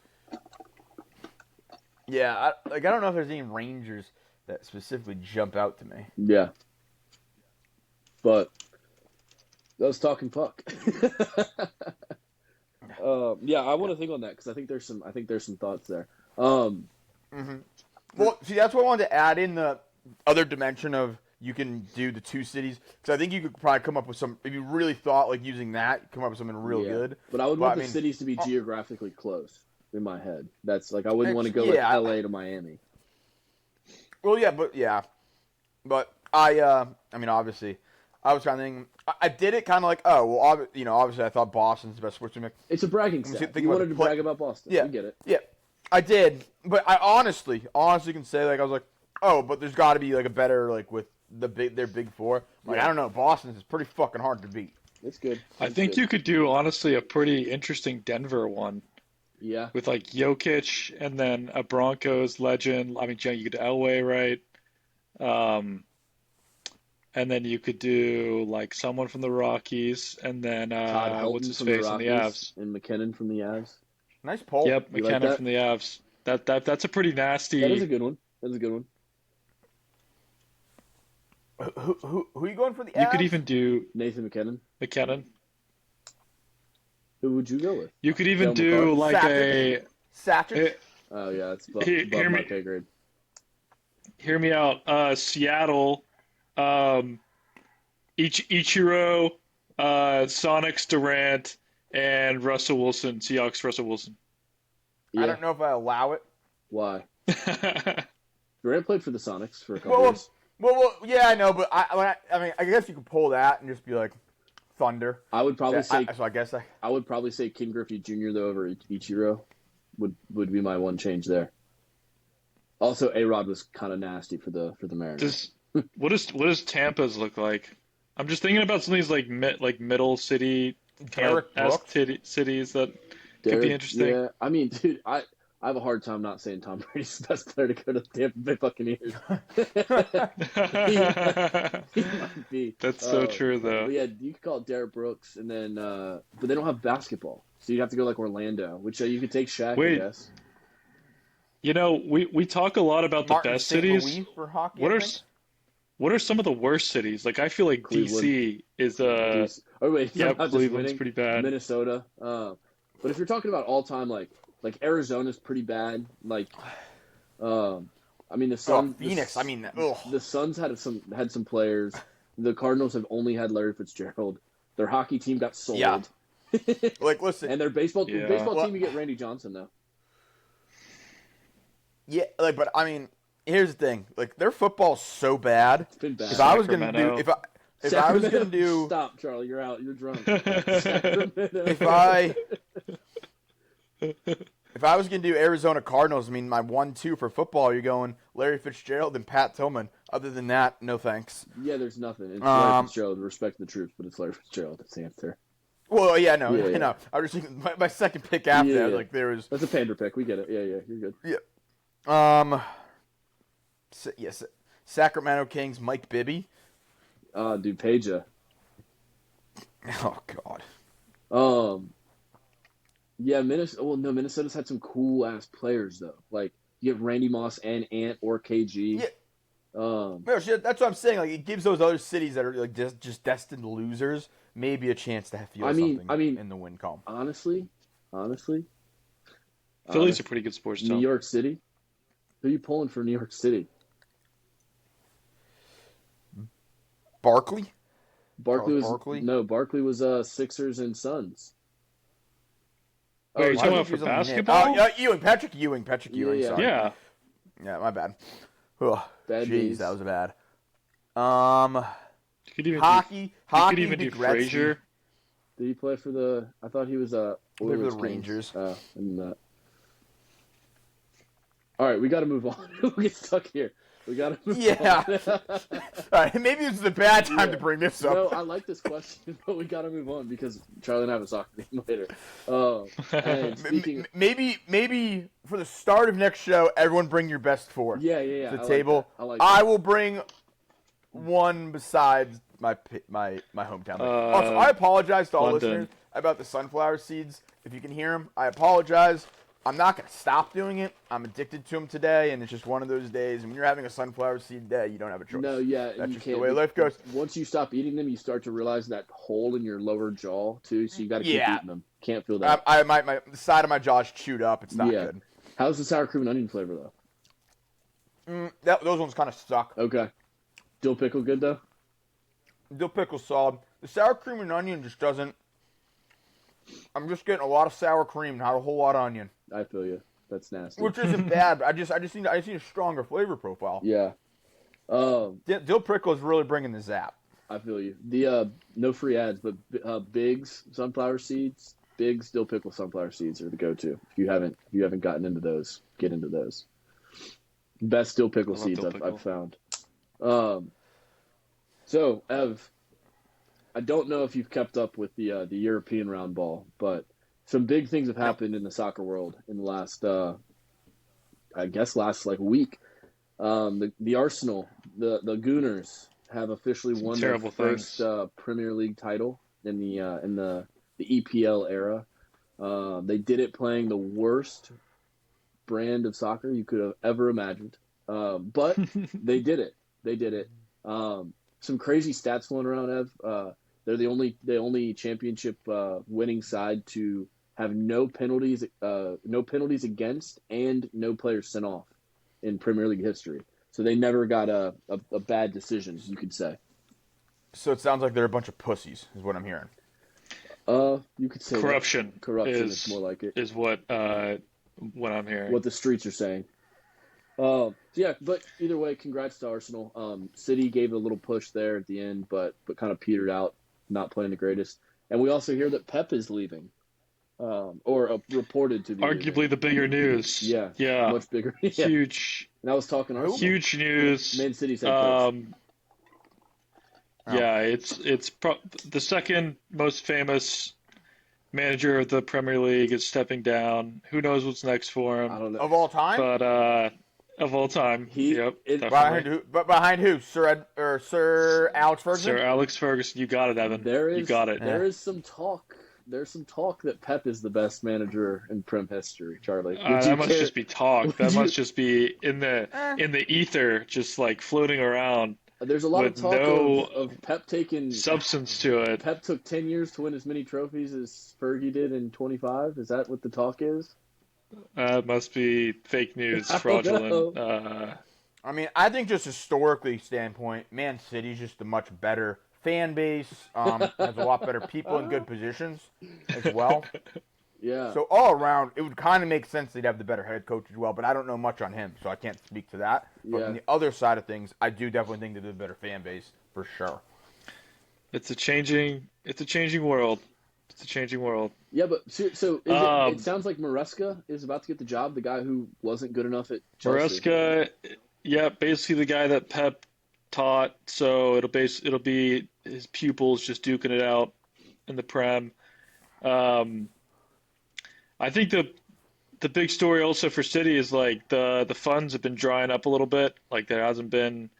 Yeah, I don't know if there's any Rangers that specifically jump out to me. Yeah. But let's talking puck. Yeah, I want to think on that because I think there's some thoughts there. Well, see, that's what I wanted to add in the other dimension of you can do the two cities. Because I think you could probably come up with some, if you really thought like using that, come up with something real good. But I would want the cities to be geographically close in my head. That's like I wouldn't want to go like LA to Miami. Well, but I mean, obviously, I was kind of thinking. I did it kind of like, oh, well, obviously, I thought Boston's the best sports team. It's a bragging stat. You wanted to brag about Boston. Yeah, we get it. Yeah, I did, but I honestly can say like I was like, oh, but there's got to be like a better like with their big four. Like I don't know, Boston's is pretty fucking hard to beat. It's good. I think you could do honestly a pretty interesting Denver one. Yeah. With like Jokic and then a Broncos legend. I mean, you could do Elway, right? And then you could do like someone from the Rockies, and then what's his face on the Avs, and McKinnon from the Avs. Nice poll. Yep, McKinnon like from the Avs. That's a pretty nasty. That is a good one. That's a good one. Who are you going for the Avs? You could even do Nathan McKinnon. McKinnon. Who would you go with? You could even do like Sakic. Oh yeah, it's above my pay grade. Hear me out. Seattle, Ichiro, Sonics Durant, and Russell Wilson. Seahawks Russell Wilson. Yeah. I don't know if I allow it. Why? Durant played for the Sonics for a couple years. Well, yeah, I know, but I mean, I guess you could pull that and just be like Thunder. I would probably say. I would probably say King Griffey Jr. though over Ichiro would be my one change there. Also, A-Rod was kind of nasty for the Mariners. What does Tampa's look like? I'm just thinking about some of these like middle city cities that could be interesting. Yeah, I mean, dude, I have a hard time not saying Tom Brady's the best player to go to the Tampa Bay Buccaneers. he might be. That's so true, though. Yeah, you could call it Derrick Brooks, and then but they don't have basketball, so you'd have to go like Orlando, which you could take Shaq, I guess. You know, we talk a lot about the best cities. For hockey, what are some of the worst cities? Like I feel like Cleveland. DC is Oh wait, yeah, Cleveland's pretty bad. Minnesota, but if you're talking about all time, like Arizona's pretty bad. Like, I mean the Suns. Phoenix. The Suns had some players. The Cardinals have only had Larry Fitzgerald. Their hockey team got sold. Yeah. Like, listen, and their baseball team, you get Randy Johnson though. Yeah, like, but I mean, here's the thing: like, their football's so bad. It's been bad. If I was gonna do, stop, Charlie, you're out. You're drunk. If I was gonna do Arizona Cardinals, I mean, my 1-2 for football, you're going Larry Fitzgerald and Pat Tillman. Other than that, no thanks. Yeah, there's nothing. It's Larry Fitzgerald. Respect the troops, but it's Larry Fitzgerald. That's the answer. Well, yeah, no. I was just thinking my second pick after that. Like there was. That's a pander pick. We get it. Yeah, you're good. Yeah. Yes, Sacramento Kings, Mike Bibby. Dude, Peja. Oh God. Yeah, Minnesota. Well, no, Minnesota's had some cool ass players though. Like you get Randy Moss and Ant or KG. Yeah. That's what I'm saying. Like it gives those other cities that are like just destined losers maybe a chance to feel something in the win column. Honestly, Philly's a pretty good sports team. New York City. Who are you pulling for New York City? Barkley? Barkley was Sixers and Suns. Wait, are you talking about for basketball? Patrick Ewing. Yeah. Sorry. Yeah. Yeah, my bad. Ugh, bad jeez, news. that was bad. You could even hockey. You could even do Frazier. Did he play for the? I thought he was Play for the Rangers. All right, we got to move on. We'll get stuck here. We got to move on. Yeah. All right, maybe it's a bad time to bring this up. No, I like this question, but we got to move on because Charlie and I have a soccer game later. And speaking, maybe for the start of next show, everyone bring your best four. Yeah. To the table. I will bring one besides my hometown. Also, I apologize to all listeners about the sunflower seeds. If you can hear them, I apologize. I'm not going to stop doing it. I'm addicted to them today, and it's just one of those days. When you're having a sunflower seed day, you don't have a choice. No, yeah, that's you just can't. The way life goes. Once you stop eating them, you start to realize that hole in your lower jaw too. So you got to keep eating them. Can't feel that. The side of my jaw is chewed up. It's not good. How's the sour cream and onion flavor though? Those ones kind of suck. Okay. Dill pickle good though? Dill pickle's solid. The sour cream and onion just doesn't. I'm just getting a lot of sour cream, not a whole lot of onion, I feel you. That's nasty. which isn't bad. But I just need a stronger flavor profile. Yeah. Dill pickle is really bringing the zap. I feel you. The no free ads, but Biggs sunflower seeds, Biggs dill pickle sunflower seeds are the go-to. If you haven't gotten into those, get into those. Best dill pickle seeds dill pickle. I've found. So Ev, I don't know if you've kept up with the European round ball, but some big things have happened in the soccer world in the last like week. The Arsenal, the Gooners have officially won their Terrible first things. Premier League title in the EPL era. They did it playing the worst brand of soccer you could have ever imagined, but they did it. They did it. Some crazy stats flown around. Ev, they're the only championship winning side to have no penalties against and no players sent off in Premier League history. So they never got a bad decision, you could say. So it sounds like they're a bunch of pussies, is what I'm hearing. You could say Corruption. Corruption is more like it. Is what I'm hearing. What the streets are saying. Yeah, but either way, congrats to Arsenal. City gave a little push there at the end, but kind of petered out, not playing the greatest. And we also hear that Pep is leaving, or reported to be Arguably leaving. the bigger news. Yeah, much bigger. Yeah. Huge. And I was talking Arsenal. Huge news. Man City's head coach. Yeah, it's the second most famous manager of the Premier League is stepping down. Who knows what's next for him? I don't know. Of all time? But of all time, yep, definitely. Behind who? Sir Alex Ferguson? Sir Alex Ferguson, you got it, Evan. You got it. There is some talk. There's some talk that Pep is the best manager in Prem history, Charlie. That must just be talk. That must just be in the ether, just like floating around. There's a lot of with talk no of Pep taking substance to it. Pep took 10 years to win as many trophies as Fergie did in 25. Is that what the talk is? Must be fake news, I don't fraudulent. I mean, I think just historically standpoint, Man City's just a much better fan base, has a lot better people in good positions as well. Yeah. So all around, it would kind of make sense they'd have the better head coach as well, but I don't know much on him, so I can't speak to that. But on the other side of things, I do definitely think they're the better fan base, for sure. It's a changing world. It's a changing world. Yeah, but so it sounds like Maresca is about to get the job, the guy who wasn't good enough at Chelsea. Maresca, yeah, basically the guy that Pep taught, so it'll be his pupils just duking it out in the Prem. I think the big story also for City is like the funds have been drying up a little bit. Like it's been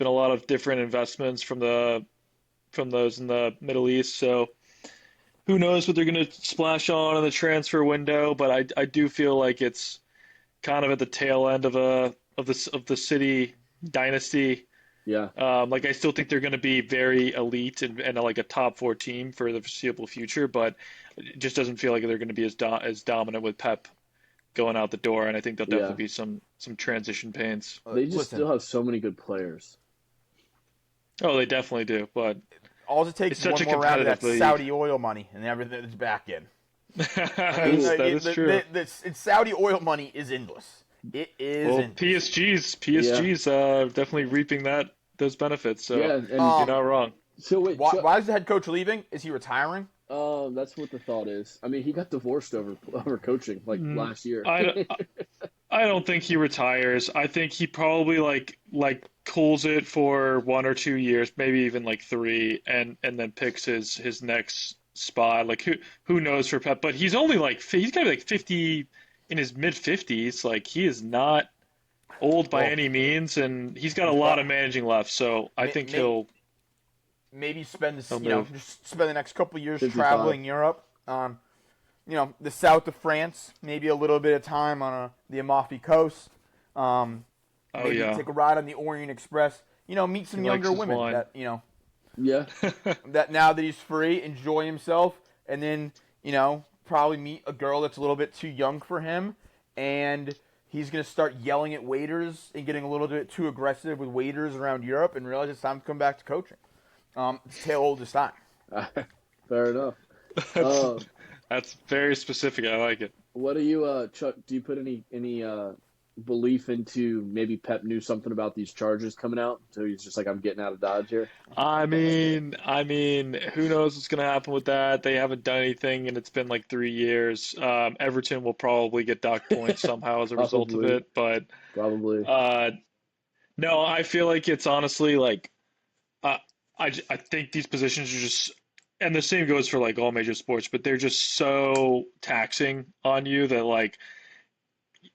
a lot of different investments from those in the Middle East. So who knows what they're going to splash on in the transfer window? But I do feel like it's kind of at the tail end of the City dynasty. Yeah. Like I still think they're going to be very elite and like a top 4 team for the foreseeable future, but it just doesn't feel like they're going to be as dominant with Pep going out the door. And I think there'll definitely be some transition pains. They just still have so many good players. Oh, they definitely do. But all it takes is one more round of that Saudi oil money, and everything is back in. That is true. It's Saudi oil money is endless. It is. Well, endless. PSG's definitely reaping those benefits. So and you're not wrong. So wait, why is the head coach leaving? Is he retiring? That's what the thought is. I mean, he got divorced over coaching last year. I don't think he retires. I think he probably like cools it for 1 or 2 years, maybe even like 3, and then picks his next spot. Like who knows for Pep? But he's only he's got to be like 50, in his mid 50s. Like he is not old by any means, and he's got a lot of managing left. So I think he'll maybe spend the next couple of years 55. traveling Europe. The south of France, maybe a little bit of time on the Amalfi Coast. Maybe take a ride on the Orient Express. Meet some younger women that Yeah. that now that he's free, enjoy himself, and then probably meet a girl that's a little bit too young for him, and he's going to start yelling at waiters and getting a little bit too aggressive with waiters around Europe and realize it's time to come back to coaching. It's tale old as time. Fair enough. That's Um, that's very specific. I like it. what do you, Chuck? Do you put any belief into maybe Pep knew something about these charges coming out, so he's just like, I'm getting out of Dodge here? I mean, who knows what's going to happen with that? They haven't done anything, and it's been like 3 years. Everton will probably get docked points somehow as a result of Probably, it, but probably. uh, no, I feel like it's honestly like uh, I think these positions are just, and the same goes for like all major sports, but they're just so taxing on you that like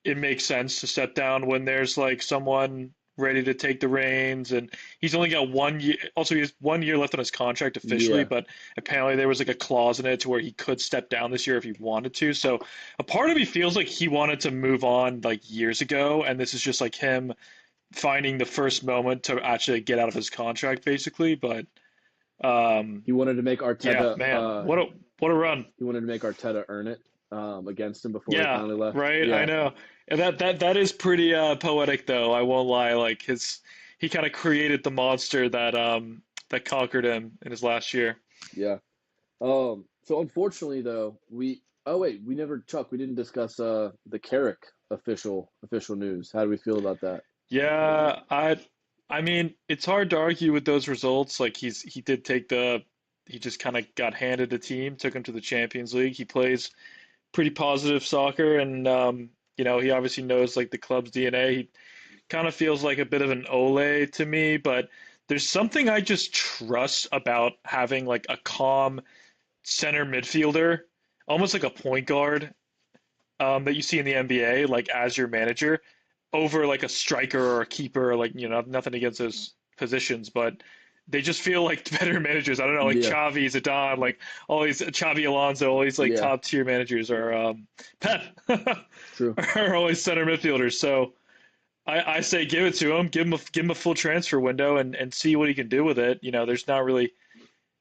it makes sense to step down when there's like someone ready to take the reins. And he's only got 1 year. Also, he has 1 year left on his contract officially, Yeah, but apparently there was like a clause in it to where he could step down this year if he wanted to. So a part of me feels like he wanted to move on like years ago, and this is just like him finding the first moment to actually get out of his contract, basically. But um, he wanted to make yeah, Arteta. man, what a run. He wanted to make Arteta earn it against him before he Yeah, finally left. right. I Yeah, know. And that is pretty poetic though. I won't lie. Like he kind of created the monster that conquered him in his last year. yeah. So unfortunately, though, we never, Chuck. We didn't discuss the Carrick official news. How do we feel about that? Yeah, I mean, it's hard to argue with those results. Like he did take he just kind of got handed the team, took him to the Champions League. He plays pretty positive soccer, and he obviously knows like the club's DNA. He kind of feels like a bit of an Ole to me, but there's something I just trust about having like a calm center midfielder, almost like a point guard, that you see in the NBA, like as your manager, over like a striker or a keeper, like nothing against those positions, but they just feel like better managers. I don't know, like Yeah, Xavi, Zidane, like all these Xavi Alonso, all these like yeah, top tier managers are Pep true. are always center midfielders. So I say give it to him, give him a full transfer window and see what he can do with it. There's not really.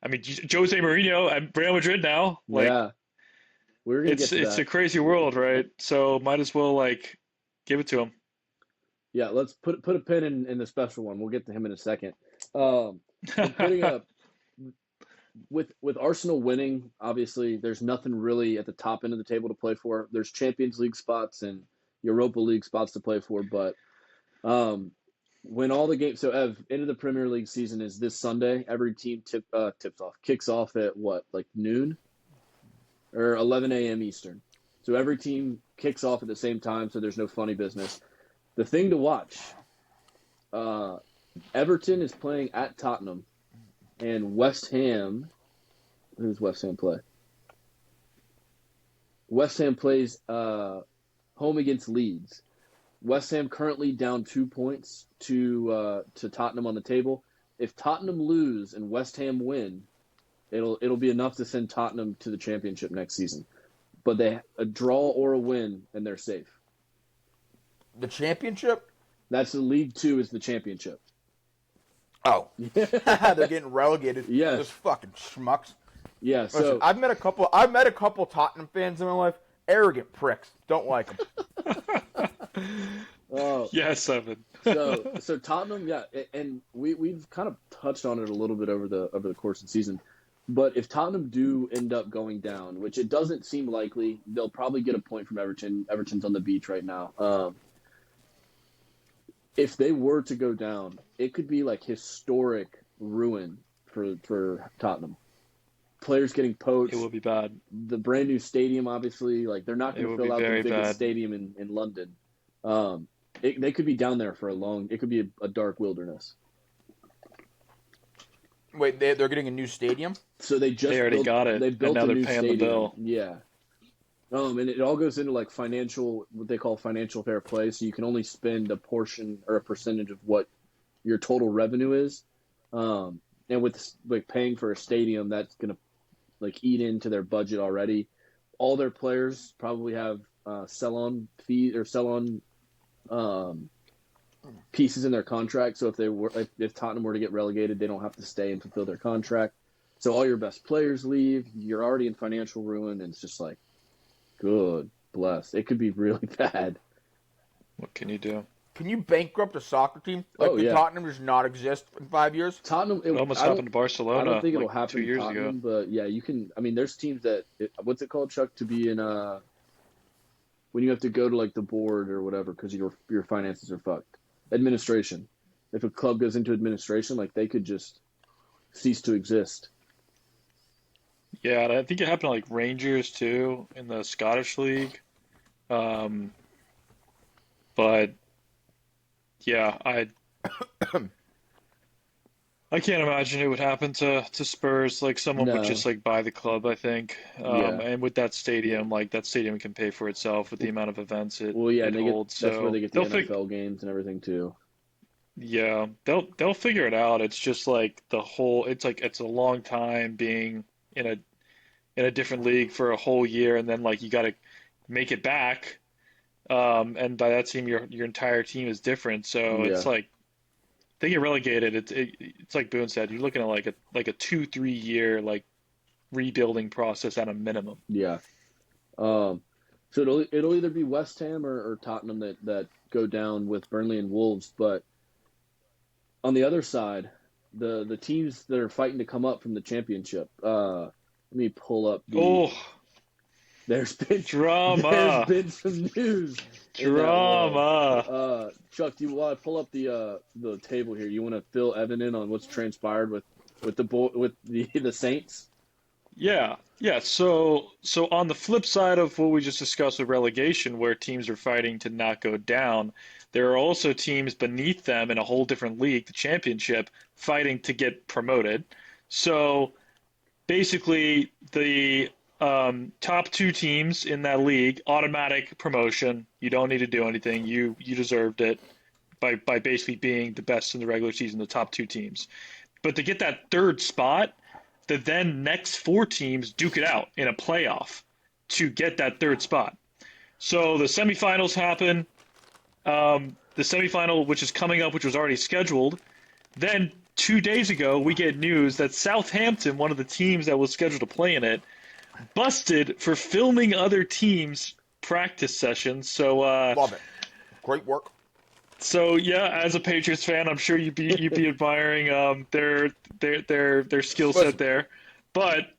I mean, Jose Mourinho at Real Madrid now, like Yeah, we're gonna get to it's that. a crazy world, right? So might as well like give it to him. Yeah, let's put a pin in the special one. We'll get to him in a second. Um, so putting up with Arsenal winning, obviously, there's nothing really at the top end of the table to play for. There's Champions League spots and Europa League spots to play for, but um, when all the games, so Ev, end of the Premier League season is this Sunday. Every team kicks off at what, like noon or 11 a.m. Eastern. So every team kicks off at the same time, so there's no funny business. The thing to watch, uh, Everton is playing at Tottenham, and West Ham. Who does West Ham play? West Ham plays home against Leeds. West Ham currently down 2 points to Tottenham on the table. If Tottenham lose and West Ham win, it'll be enough to send Tottenham to the championship next season. But a draw or a win and they're safe. The championship? That's the League Two is the championship. Oh. They're getting relegated. Yes. Those fucking schmucks. Yeah. Listen, So I've met a couple Tottenham fans in my life. Arrogant pricks. Don't like them. Yes, Evan. so Tottenham, yeah, and we've kind of touched on it a little bit over the course of the season. But if Tottenham do end up going down, which it doesn't seem likely, they'll probably get a point from Everton. Everton's on the beach right now. If they were to go down, it could be like historic ruin for Tottenham. Players getting poached. It will be bad. The brand new stadium, obviously, like they're not It going to will be fill out the very biggest bad. stadium in London. They could be down there for it could be a dark wilderness. Wait, they're getting a new stadium? So they just They already got it, they and built now a they're new paying the stadium. bill. Yeah. And it all goes into like what they call financial fair play. So you can only spend a portion or a percentage of what your total revenue is. And with like paying for a stadium, that's gonna like eat into their budget already. All their players probably have sell-on fee or sell-on pieces in their contract. So if Tottenham were to get relegated, they don't have to stay and fulfill their contract. So all your best players leave. You're already in financial ruin, and it's just like, good bless. It could be really bad. What can you do? Can you bankrupt a soccer team? Like, Oh could yeah, Tottenham just not exist in 5 years? Tottenham. It almost I happened to don't Barcelona think it'll like two happen to years ago. Tottenham, but yeah, you can. I mean, there's teams that what's it called, Chuck, to be in when you have to go to like the board or whatever because your finances are fucked. Administration. If a club goes into administration, like they could just cease to exist. Yeah, and I think it happened to like Rangers too in the Scottish League. Um, but yeah, I can't imagine it would happen to Spurs. Like someone would just No, like buy the club, I think. yeah. And with that stadium, like that stadium can pay for itself with the amount of events Well, yeah, it and they get holds. that's where So they get the they'll fig NFL games and everything too. yeah, they'll figure it out. It's just like the whole it's like it's a long time being in a different league for a whole year and then like you got to make it back. And by that team your entire team is different. So Yeah, it's like they get relegated. It's like Boone said, you're looking at like a 2-3 year like rebuilding process at a minimum. yeah. Um, so it'll either be West Ham or Tottenham that go down with Burnley and Wolves. But on the other side, the teams that are fighting to come up from the championship. Let me pull up the. Oh, There's been there's drama, been some news in that world. drama. Chuck, do you want to pull up the table here? You want to fill Evan in on what's transpired with the Saints? Yeah, yeah. So on the flip side of what we just discussed with relegation, where teams are fighting to not go down, there are also teams beneath them in a whole different league, the championship, fighting to get promoted. So basically, the top two teams in that league, automatic promotion. You don't need to do anything. You deserved it by basically being the best in the regular season, the top two teams. But to get that third spot, the then next four teams duke it out in a playoff to get that third spot. So the semifinals happen. The semifinal, which is coming up, which was already scheduled. Then 2 days ago, we get news that Southampton, one of the teams that was scheduled to play in it, busted for filming other teams' practice sessions. Love it. Great work. So yeah, as a Patriots fan, I'm sure you'd be admiring their skill set Listen, there. But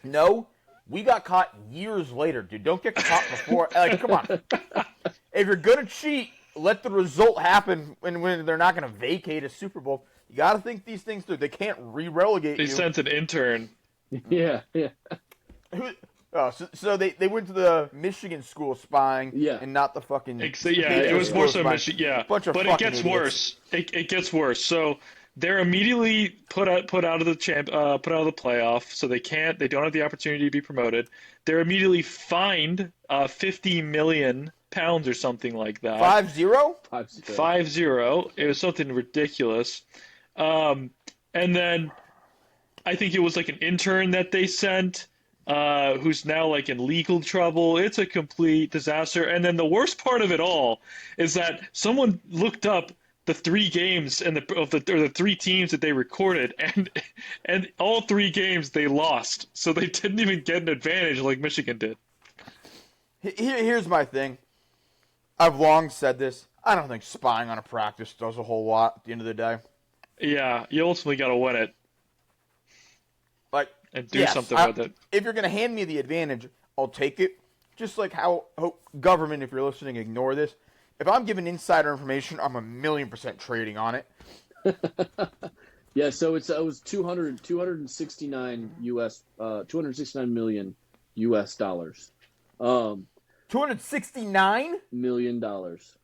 no, we got caught years later, dude. Don't get caught before. Like, come on. If you're gonna cheat, let the result happen when they're not gonna vacate a Super Bowl. You got to think these things through. They can't re-relegate they you. sent an intern. Yeah, yeah, So they went to the Michigan school spying, Yeah. and not the fucking. Yeah, it was more so Michigan. Yeah, Bunch of but it fucking gets idiots. worse. It gets worse. So they're immediately put out of the put out of the playoff. So they don't have the opportunity to be promoted. They're immediately fined 50 million pounds or something like that. 5-0? 5-0. 5-0. It was something ridiculous. And then I think it was like an intern that they sent, who's now like in legal trouble. It's a complete disaster. And then the worst part of it all is that someone looked up the three games and the three teams that they recorded, and all three games they lost. So they didn't even get an advantage like Michigan did. Here's my thing. I've long said this. I don't think spying on a practice does a whole lot at the end of the day. Yeah, you ultimately got to win it Like, and do yes, something with it. if you're going to hand me the advantage, I'll take it. Just like how government, if you're listening, ignore this. If I'm given insider information, I'm 1,000,000% trading on it. Yeah, so it was 269 US 269 million US dollars. 269? Million dollars.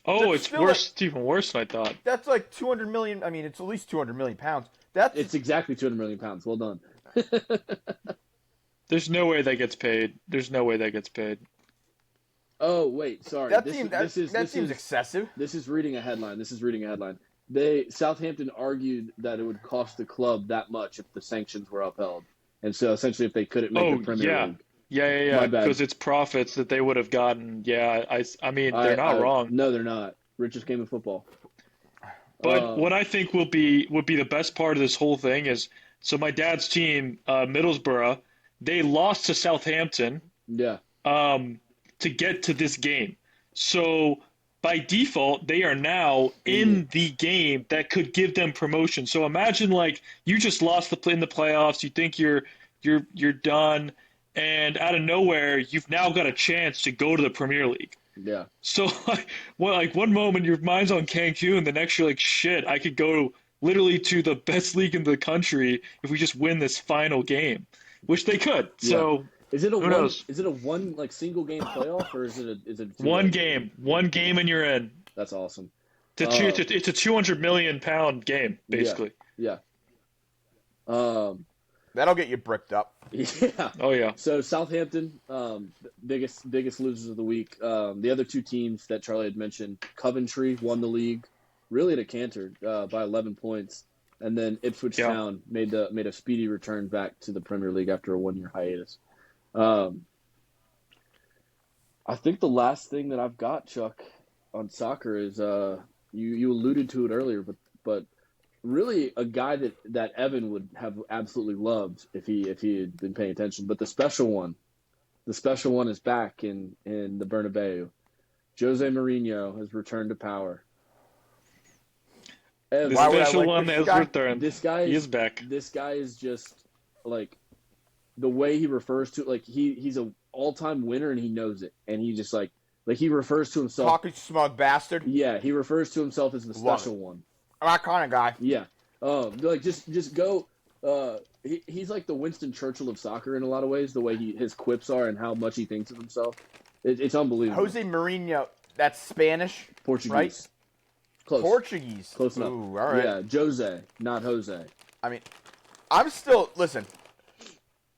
Oh, That's it's still worse. It's even worse than I thought. That's like 200 million. I mean, it's at least 200 million pounds. That's It's exactly 200 million pounds. Well done. There's no way that gets paid. There's no way that gets paid. Oh, wait, sorry. that This seems is that, this is that this seems is excessive. this is reading a headline. Southampton argued that it would cost the club that much if the sanctions were upheld. And so essentially if they couldn't make Oh, the Premier yeah. League. Yeah. My bad. Because it's profits that they would have gotten. Yeah, I mean, they're not wrong. No, they're not. Richest game of football. But what I think would be the best part of this whole thing is, so my dad's team, Middlesbrough, they lost to Southampton Yeah. to get to this game. So by default, they are now in the game that could give them promotion. So imagine like you just lost in the playoffs, you think you're done, and out of nowhere, you've now got a chance to go to the Premier League. Yeah. So like one moment your mind's on Cancun, the next you're like, shit, I could go literally to the best league in the country if we just win this final game, which they could. Yeah. So Is it a who one? knows? Is it a one like single game playoff or is it a One game, and you're in. That's awesome. It's a 200 million pound game, basically. Yeah. Um. That'll get you bricked up. Yeah. Oh yeah. So Southampton, biggest losers of the week. The other two teams that Charlie had mentioned, Coventry won the league, really at a canter by 11 points, and then Ipswich Town made a speedy return back to the Premier League after a 1-year hiatus. I think the last thing that I've got, Chuck, on soccer is you alluded to it earlier, but really a guy that Evan would have absolutely loved if he had been paying attention. But the special one is back in the Bernabeu. Jose Mourinho has returned to power. The Why would I special like one this has guy? returned. This guy He is back. This guy is just like the way he refers to like he's a all-time winner and he knows it, and he just like he refers to himself. Talking smug bastard. Yeah, he refers to himself as the special one. I'm that kind of guy. Yeah. Like just go. He's like the Winston Churchill of soccer in a lot of ways. The way his quips are and how much he thinks of himself, it's unbelievable. Jose Mourinho, that's Spanish, Portuguese, right? Close. Portuguese. Close enough. Ooh, all right. Yeah, Jose, not Jose. I mean, listen,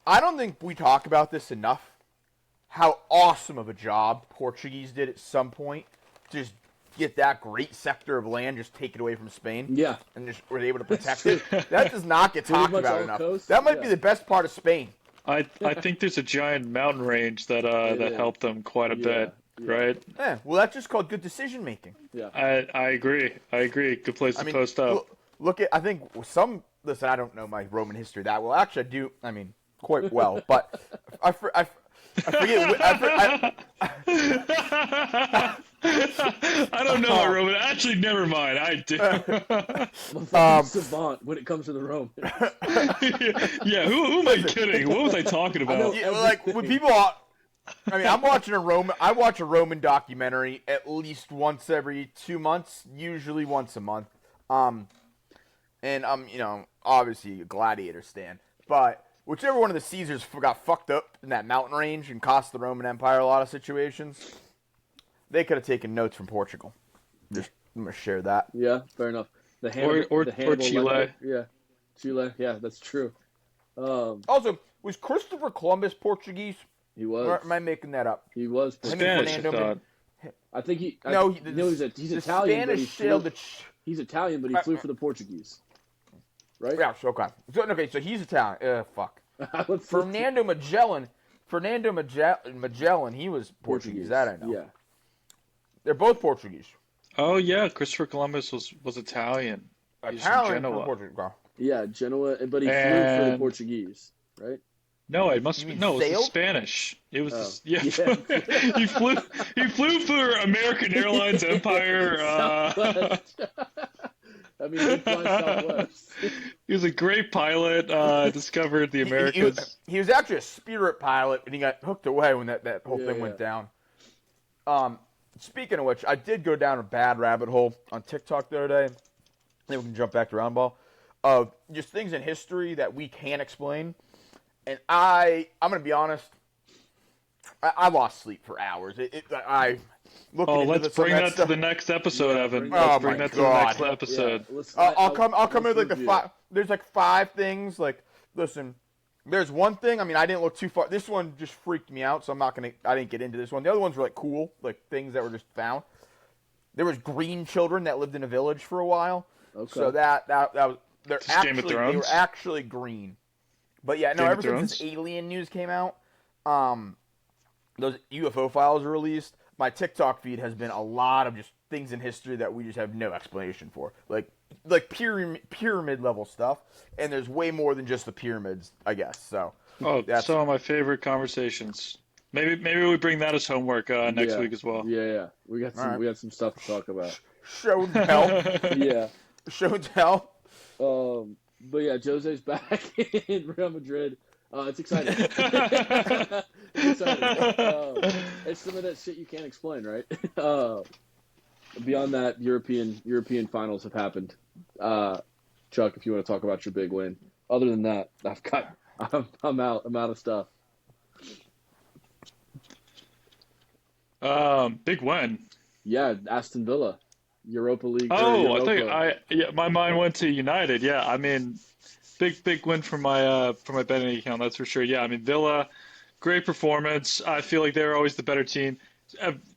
I don't think we talk about this enough. How awesome of a job Portuguese did at some point. Just get that great sector of land, just take it away from Spain. Yeah, And just were able to protect it. That does not get talked much about all enough. coast, That might yeah. be the best part of Spain. I think there's a giant mountain range that Yeah. helped them quite a bit, yeah. right? Yeah, well, that's just called good decision making. yeah. I agree. Good place to post up. Look at, I think listen, I don't know my Roman history that well. Actually, I do, quite well, but I forget. I don't know, Roman. Actually, never mind. I do. Savant when it comes to the Romans. Yeah, who am I kidding? What was I talking about? Yeah, like when people, I watch a Roman documentary at least once every 2 months, usually once a month. And I'm, obviously a gladiator stan, but whichever one of the Caesars got fucked up in that mountain range and cost the Roman Empire a lot of situations, they could have taken notes from Portugal. Just I'm gonna share that. Yeah, fair enough. The Or Hannibal Chile. Lecter. Yeah, Chile. Yeah, that's true. Also, was Christopher Columbus Portuguese? He was. Or am I making that up? He was. I mean, Spanish, I Fernando- thought. I think he. No, he's the Italian. But he Spanish sailed flew, the. he's Italian, but he flew for the Portuguese. Right? Yeah, so okay. So he's Italian. Fuck. Let's- Fernando Magellan, he was Portuguese. That I know. Yeah. They're both Portuguese. Oh yeah, Christopher Columbus was Italian. He's from Italian Genoa. from Portugal. Yeah, Genoa, but he flew for the And- Portuguese, right? No, it must You be mean no. It was sailed? Spanish. It was Oh. yeah. Yeah. he flew for American Airlines Empire. Southwest. I mean, he flies Southwest. He was a great pilot. Discovered the Americas. He was actually a Spirit pilot, and he got hooked away when that whole thing Yeah. went down. Speaking of which, I did go down a bad rabbit hole on TikTok the other day. Then we can jump back to Roundball. Of just things in history that we can't explain. And I'm going to be honest, I lost sleep for hours. I looking into Let's some of bring that to stuff. the next episode, Yeah, Evan. bring Let's that- bring Oh that my to the next God. episode. Yeah, let's- I'll come let's in with like the review five. it. There's like 5 things. Like, listen, there's one thing. I didn't look too far. This one just freaked me out, so I didn't get into this one. The other ones were like cool, like things that were just found. There was green children that lived in a village for a while. Okay. So that was they Game of were Thrones? actually green. But yeah, no. Game of Ever since this Thrones? alien news came out, those UFO files were released. My TikTok feed has been a lot of just things in history that we just have no explanation for, like pyramid level stuff. And there's way more than just the pyramids, I guess. So Oh, That's- some of my favorite conversations. Maybe we bring that as homework next Yeah. week as well. Yeah. We got All right. some stuff to talk about. Show and tell. Yeah. Show and tell. But yeah, Jose's back in Real Madrid. It's exciting. It's exciting. It's some of that shit you can't explain, right? Beyond that, European finals have happened. Chuck, if you want to talk about your big win. Other than that, I'm out of stuff. Big win. Yeah, Aston Villa, Europa League. Oh, Europa. my mind went to United. Yeah, I mean, big win for my betting account. That's for sure. Yeah, I mean Villa, great performance. I feel like they're always the better team.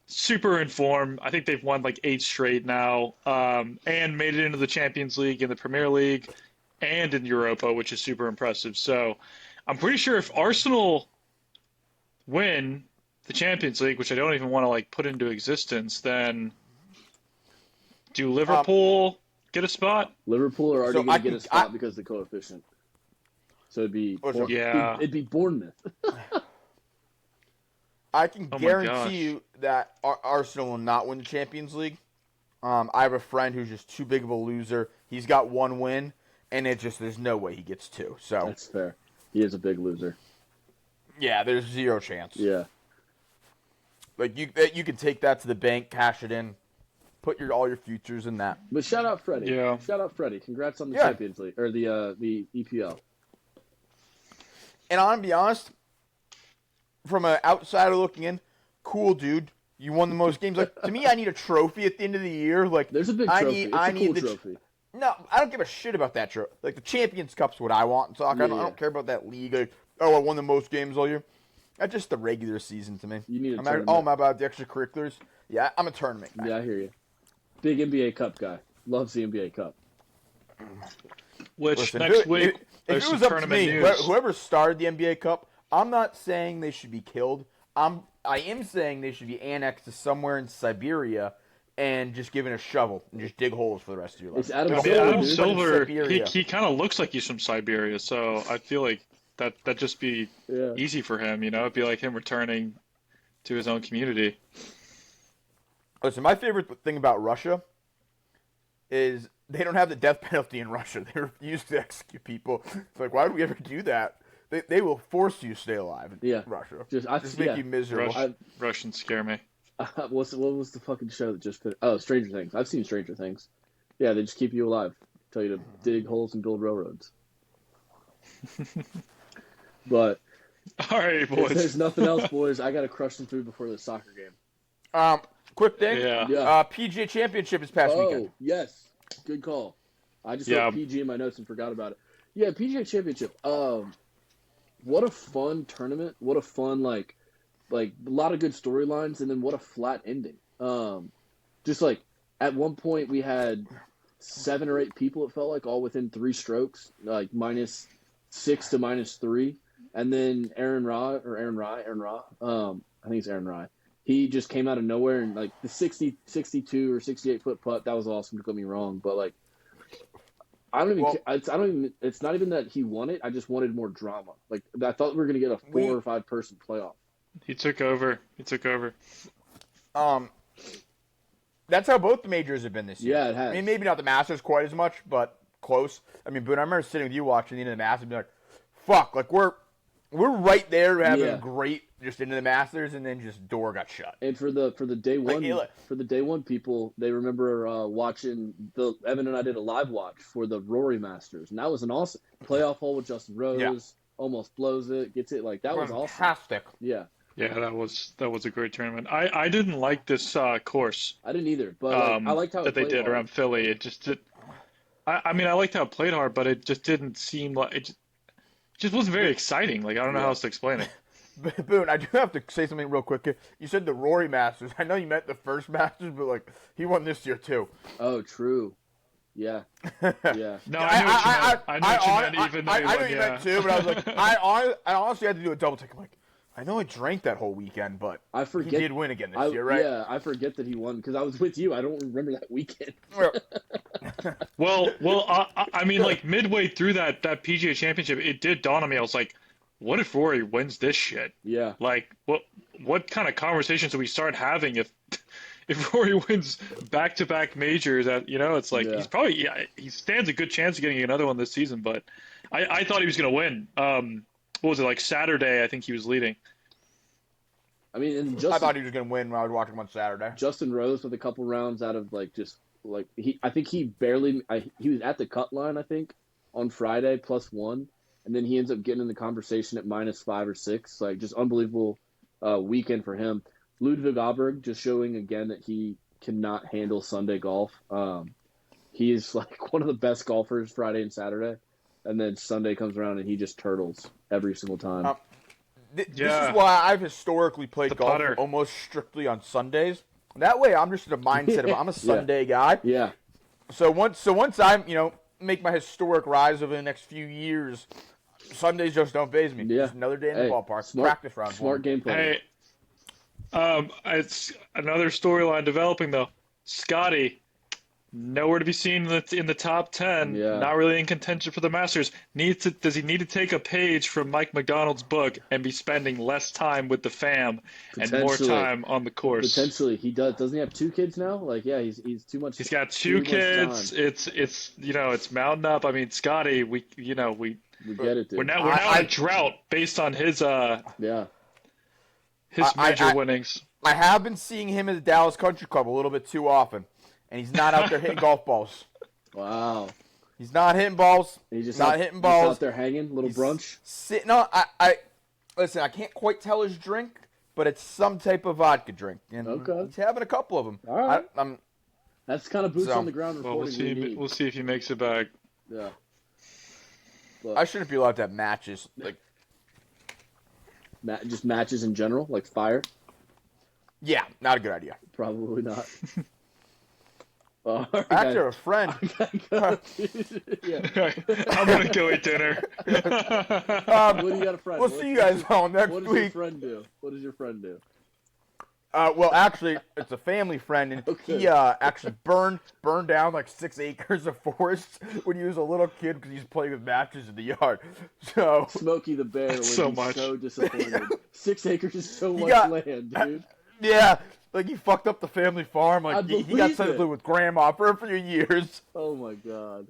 Super in form. I think they've won like 8 straight now, and made it into the Champions League and the Premier League, and in Europa, which is super impressive. So, I'm pretty sure if Arsenal win the Champions League, which I don't even want to like put into existence, then do Liverpool get a spot? Liverpool are already So going to get a spot because of the coefficient. So it'd be Yeah. it'd be Bournemouth. I can Oh my guarantee gosh. you that Arsenal will not win the Champions League. I have a friend who's just too big of a loser. He's got 1 win, and there's no way he gets 2. So That's fair. He is a big loser. yeah, there's 0 chance. Yeah. Like you can take that to the bank, cash it in, put all your futures in that. But shout out Freddie. Yeah. Shout out Freddie. Congrats on the Yeah. Champions League or the EPL. And I'm gonna be honest, from an outsider looking in, cool dude. You won the most games. Like to me, I need a trophy at the end of the year. Like There's a big I trophy. need, It's I a need cool the trophy. No, I don't give a shit about that trophy. Like the Champions Cup's what I want in soccer. I Yeah. don't care about that league. Like, oh, I won the most games all year. That's just the regular season to me. You need a I'm tournament. all about the extracurriculars. Yeah, I'm a tournament guy. Yeah, I hear you. Big NBA Cup guy. Loves the NBA Cup. Which Listen, next week if there's it some was up to tournament me, news. whoever started the NBA Cup, I'm not saying they should be killed. I am saying they should be annexed to somewhere in Siberia and just given a shovel and just dig holes for the rest of your life. It's Adam I mean, Silver, Adam dude. Silver, Siberia. he kind of looks like he's from Siberia, so I feel like that just be Yeah. easy for him. You know, it'd be like him returning to his own community. Listen, my favorite thing about Russia is they don't have the death penalty in Russia. They refuse to execute people. It's like, why would we ever do that? They will force you to stay alive in Yeah. Russia. Just Make yeah. you miserable. Russians scare me. What was the fucking show that just finished? Oh, Stranger Things. I've seen Stranger Things. Yeah, they just keep you alive. Tell you to dig holes and build railroads. But All right, if boys. there's nothing else, boys, I gotta crush some food before the soccer game. Quick thing. Yeah. Yeah. PGA Championship this past weekend. Oh, yes. Good call. I just Yeah. wrote PG in my notes and forgot about it. Yeah, PGA Championship. What a fun tournament. What a fun like a lot of good storylines, and then what a flat ending. Just like at one point we had 7 or 8 people, it felt like, all within 3 strokes, like -6 to -3. And then Aaron Ra, I think it's Aaron Ra. He just came out of nowhere, and like the 60, 62 or 68 foot putt, that was awesome. Don't get me wrong, but like I don't even. Well- I don't even. It's not even that he won it. I just wanted more drama. Like I thought we were gonna get a 4 or 5 person playoff. He took over. That's how both the majors have been this year. Yeah, it has. I mean, maybe not the Masters quite as much, but close. I mean, but I remember sitting with you watching the end of the Masters and being like, fuck, like we're right there having Yeah. a great just into the Masters, and then just door got shut. And for the day one Like, for the day one people, they remember watching Evan and I did a live watch for the Rory Masters, and that was an awesome playoff hole with Justin Rose. Yeah. Almost blows it, gets it. Like that was awesome. Fantastic. Yeah, Yeah, that was a great tournament. I didn't like this course I didn't either, but like, I liked how that it they played did hard. around Philly. It just did. I mean, I liked how it played hard, but it just didn't seem like it. Just wasn't very exciting. Like I don't know how else to explain it. Boone, I do have to say something real quick here. You said the Rory Masters. I know you meant the first Masters, but like he won this year too. Oh, true. Yeah, yeah. No, I knew what you meant. I knew what you meant, even though I he know won, you yeah. meant too, but I was like, I honestly had to do a double take. I'm like, I know I drank that whole weekend, but I he forget. did win again this year, right? Yeah, I forget that he won because I was with you. I don't remember that weekend. Well, I mean, like midway through that PGA Championship, it did dawn on me. I was like, what if Rory wins this shit? Yeah. Like, what kind of conversations do we start having if if Rory wins back-to-back majors? It's like Yeah. he's probably he stands a good chance of getting another one this season. But I thought he was gonna win. What was it like Saturday? I think he was leading. I mean, and I thought he was going to win when I was watching him on Saturday. Justin Rose with a couple rounds out of I think he he was at the cut line, I think, on Friday +1, and then he ends up getting in the conversation at -5 or 6. Like, just unbelievable weekend for him. Ludwig Aberg just showing again that he cannot handle Sunday golf. He is like one of the best golfers Friday and Saturday, and then Sunday comes around and he just turtles every single time. This Yeah. is why I've historically played The golf putter. almost strictly on Sundays. That way, I'm just in a mindset of I'm a Sunday guy. Yeah, So once I'm make my historic rise over the next few years, Sundays just don't faze me. Yeah. Just another day in the Hey, ballpark, smart- practice round. smart game plan. Hey, it's another storyline developing though. Scotty, nowhere to be seen in the top 10. Yeah. Not really in contention for the Masters. Does he need to take a page from Mike McDonald's book and be spending less time with the fam and more Potentially. time on the course? Potentially, he does. Doesn't he have 2 kids now? Like, yeah, he's too much. He's got too 2 much kids. time. It's mounting up. I mean, Scotty, we We get it, dude. we're now in a drought based on his Yeah, major winnings. I have been seeing him at the Dallas Country Club a little bit too often, and he's not out there hitting golf balls. wow. He's not hitting balls. He's just not hitting balls. Out there hanging, little He's brunch. Sitting on. I listen. I can't quite tell his drink, but it's some type of vodka drink, and Okay. he's having a couple of them. All right. I'm That's kind of boots So- on the ground Well, we'll reporting we see. need. We'll see if he makes it back. Yeah. I shouldn't be allowed to have matches. Like, Just matches in general, like fire. yeah, not a good idea. Probably not. All right, I actually have guys. a friend. Yeah. I'm gonna go eat dinner. What do you got a friend? We'll see you guys all next What does your week. friend do? What does your friend do? Well, actually, it's a family friend, and Okay. he actually burned down like 6 acres of forest when he was a little kid because he's playing with matches in the yard. So Smokey the Bear was So much. so disappointed. 6 acres is so much got- land, dude. yeah, like he fucked up the family farm. I Like he got believe sent to it. live with grandma for a few years. Oh my god.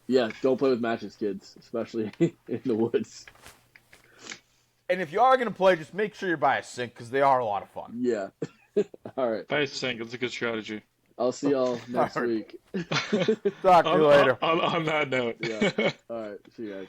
Yeah, don't play with matches, kids, especially in the woods. And if you are gonna play, just make sure you're by a sink because they are a lot of fun. Yeah. All right. I think it's a good strategy. I'll see y'all next All right. week. Talk to you later. On that note. Yeah. All right. See you guys.